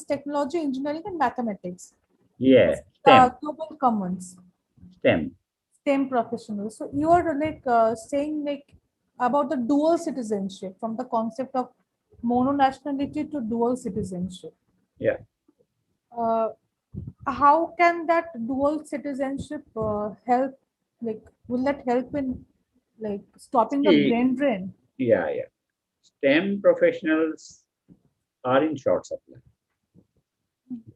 technology, engineering, and mathematics. Yeah, The STEM, global commons, STEM. STEM professionals. So you are saying about the dual citizenship, from the concept of mononationality to dual citizenship. Yeah. Uh, how can that dual citizenship help? Will that help in stopping the See, brain drain? yeah, yeah. STEM professionals are in short supply,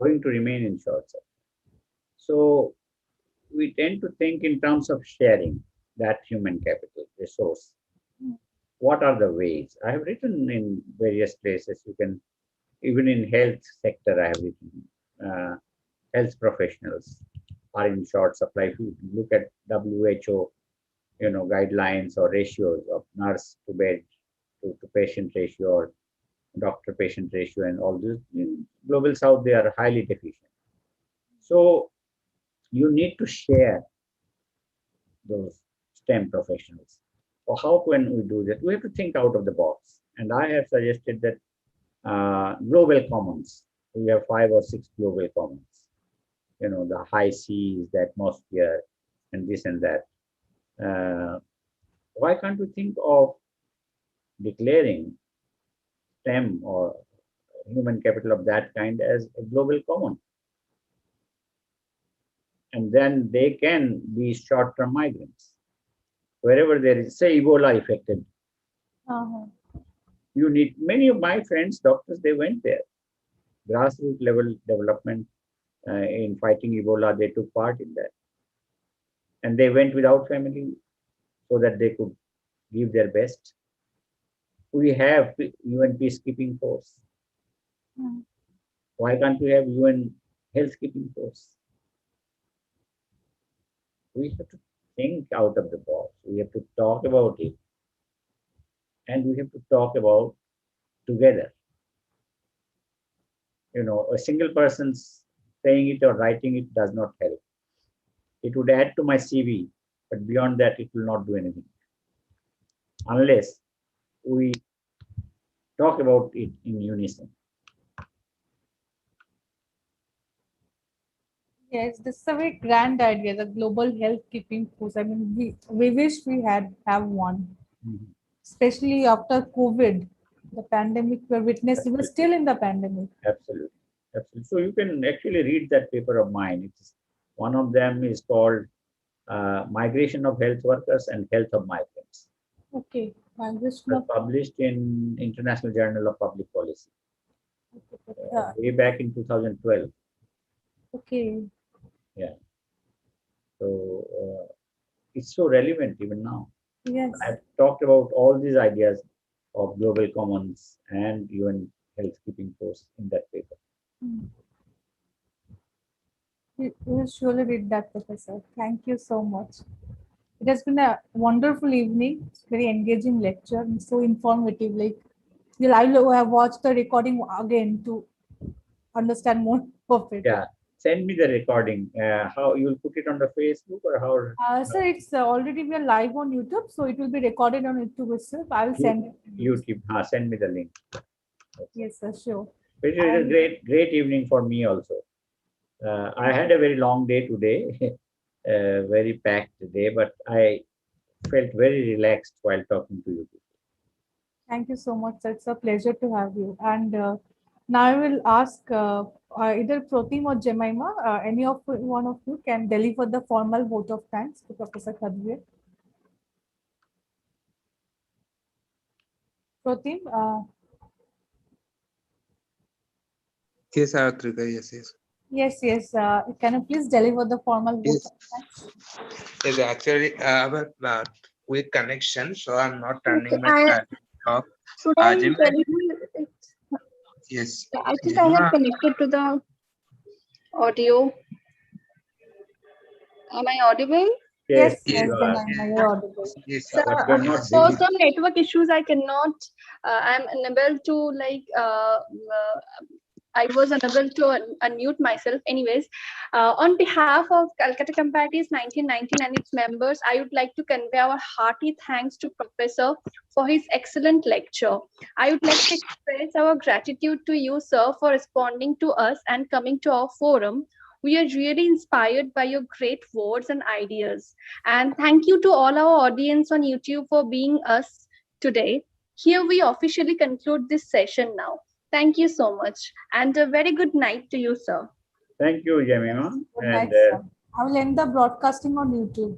going to remain in short supply. So we tend to think in terms of sharing that human capital resource. Mm. What are the ways? I have written in various places. You can, even in health sector, I have written. Health professionals are in short supply. If you look at WHO, guidelines or ratios of nurse to bed to patient ratio or doctor patient ratio and all this, in global south they are highly deficient. So you need to share those STEM professionals. So how can we do that? We have to think out of the box. And I have suggested that global commons. We have 5 or 6 global commons. The high seas, the atmosphere, and this and that. Why can't we think of declaring STEM or human capital of that kind as a global common? And then they can be short-term migrants. Wherever there is, say, Ebola affected, Uh-huh. you need, many of my friends, doctors, they went there. Grassroots level development in fighting Ebola, they took part in that. And they went without family so that they could give their best. We have UN peacekeeping force. Mm. Why can't we have UN healthkeeping force? We have to think out of the box. We have to talk about it. And we have to talk about together. A single person saying it or writing it does not help. It would add to my CV, but beyond that, it will not do anything. Unless we talk about it in unison. Yes, this is a very grand idea, the global health keeping force. I mean, we wish we have one, Mhm. especially after COVID, the pandemic we're witnessing. We're still in the pandemic. Absolutely. Absolutely. So you can actually read that paper of mine. It's one of them is called Migration of Health Workers and Health of Migrants. Okay, It was published in International Journal of Public Policy way back in 2012. okay. Yeah. So it's so relevant even now. Yes. I've talked about all these ideas of global commons and UN health keeping force in that paper. Mm. We will surely read that, Professor. Thank you so much. It has been a wonderful evening. It's very engaging lecture and so informative. I will have watched the recording again to understand more of it. Yeah. Send me the recording. How you will put it on the Facebook or how? Sir, it's already we are live on YouTube, so it will be recorded on YouTube itself. I will send it. YouTube. Send me the link. Yes, sir, sure. It is a great evening for me also. I had a very long day today, very packed day, but I felt very relaxed while talking to you. Thank you so much, sir. It's a pleasure to have you. And now I will ask either Protim or Jemima, any of one of you can deliver the formal vote of thanks to Professor Khadriya. Protim, Yes, Atrika, yes. yes. Can you please deliver the formal vote Yes, of thanks? yes, actually, I have a weak connection, so I'm not Okay, turning my talk. should I Jemima, deliver it? yes, I think I have connected to the audio. Am I audible? Yes, you yes, are. Jemima, you're audible. Yes, So, But you're not for busy. some network issues, I cannot. I'm unable to I was unable to unmute myself. Anyways, on behalf of Calcutta Comparatists 1919 and its members, I would like to convey our hearty thanks to Professor for his excellent lecture. I would like to express our gratitude to you, sir, for responding to us and coming to our forum. We are really inspired by your great words and ideas. And thank you to all our audience on YouTube for being us today. Here we officially conclude this session now. Thank you so much. And a very good night to you, sir. Thank you, Jemima. Good And night, sir. I will end the broadcasting on YouTube.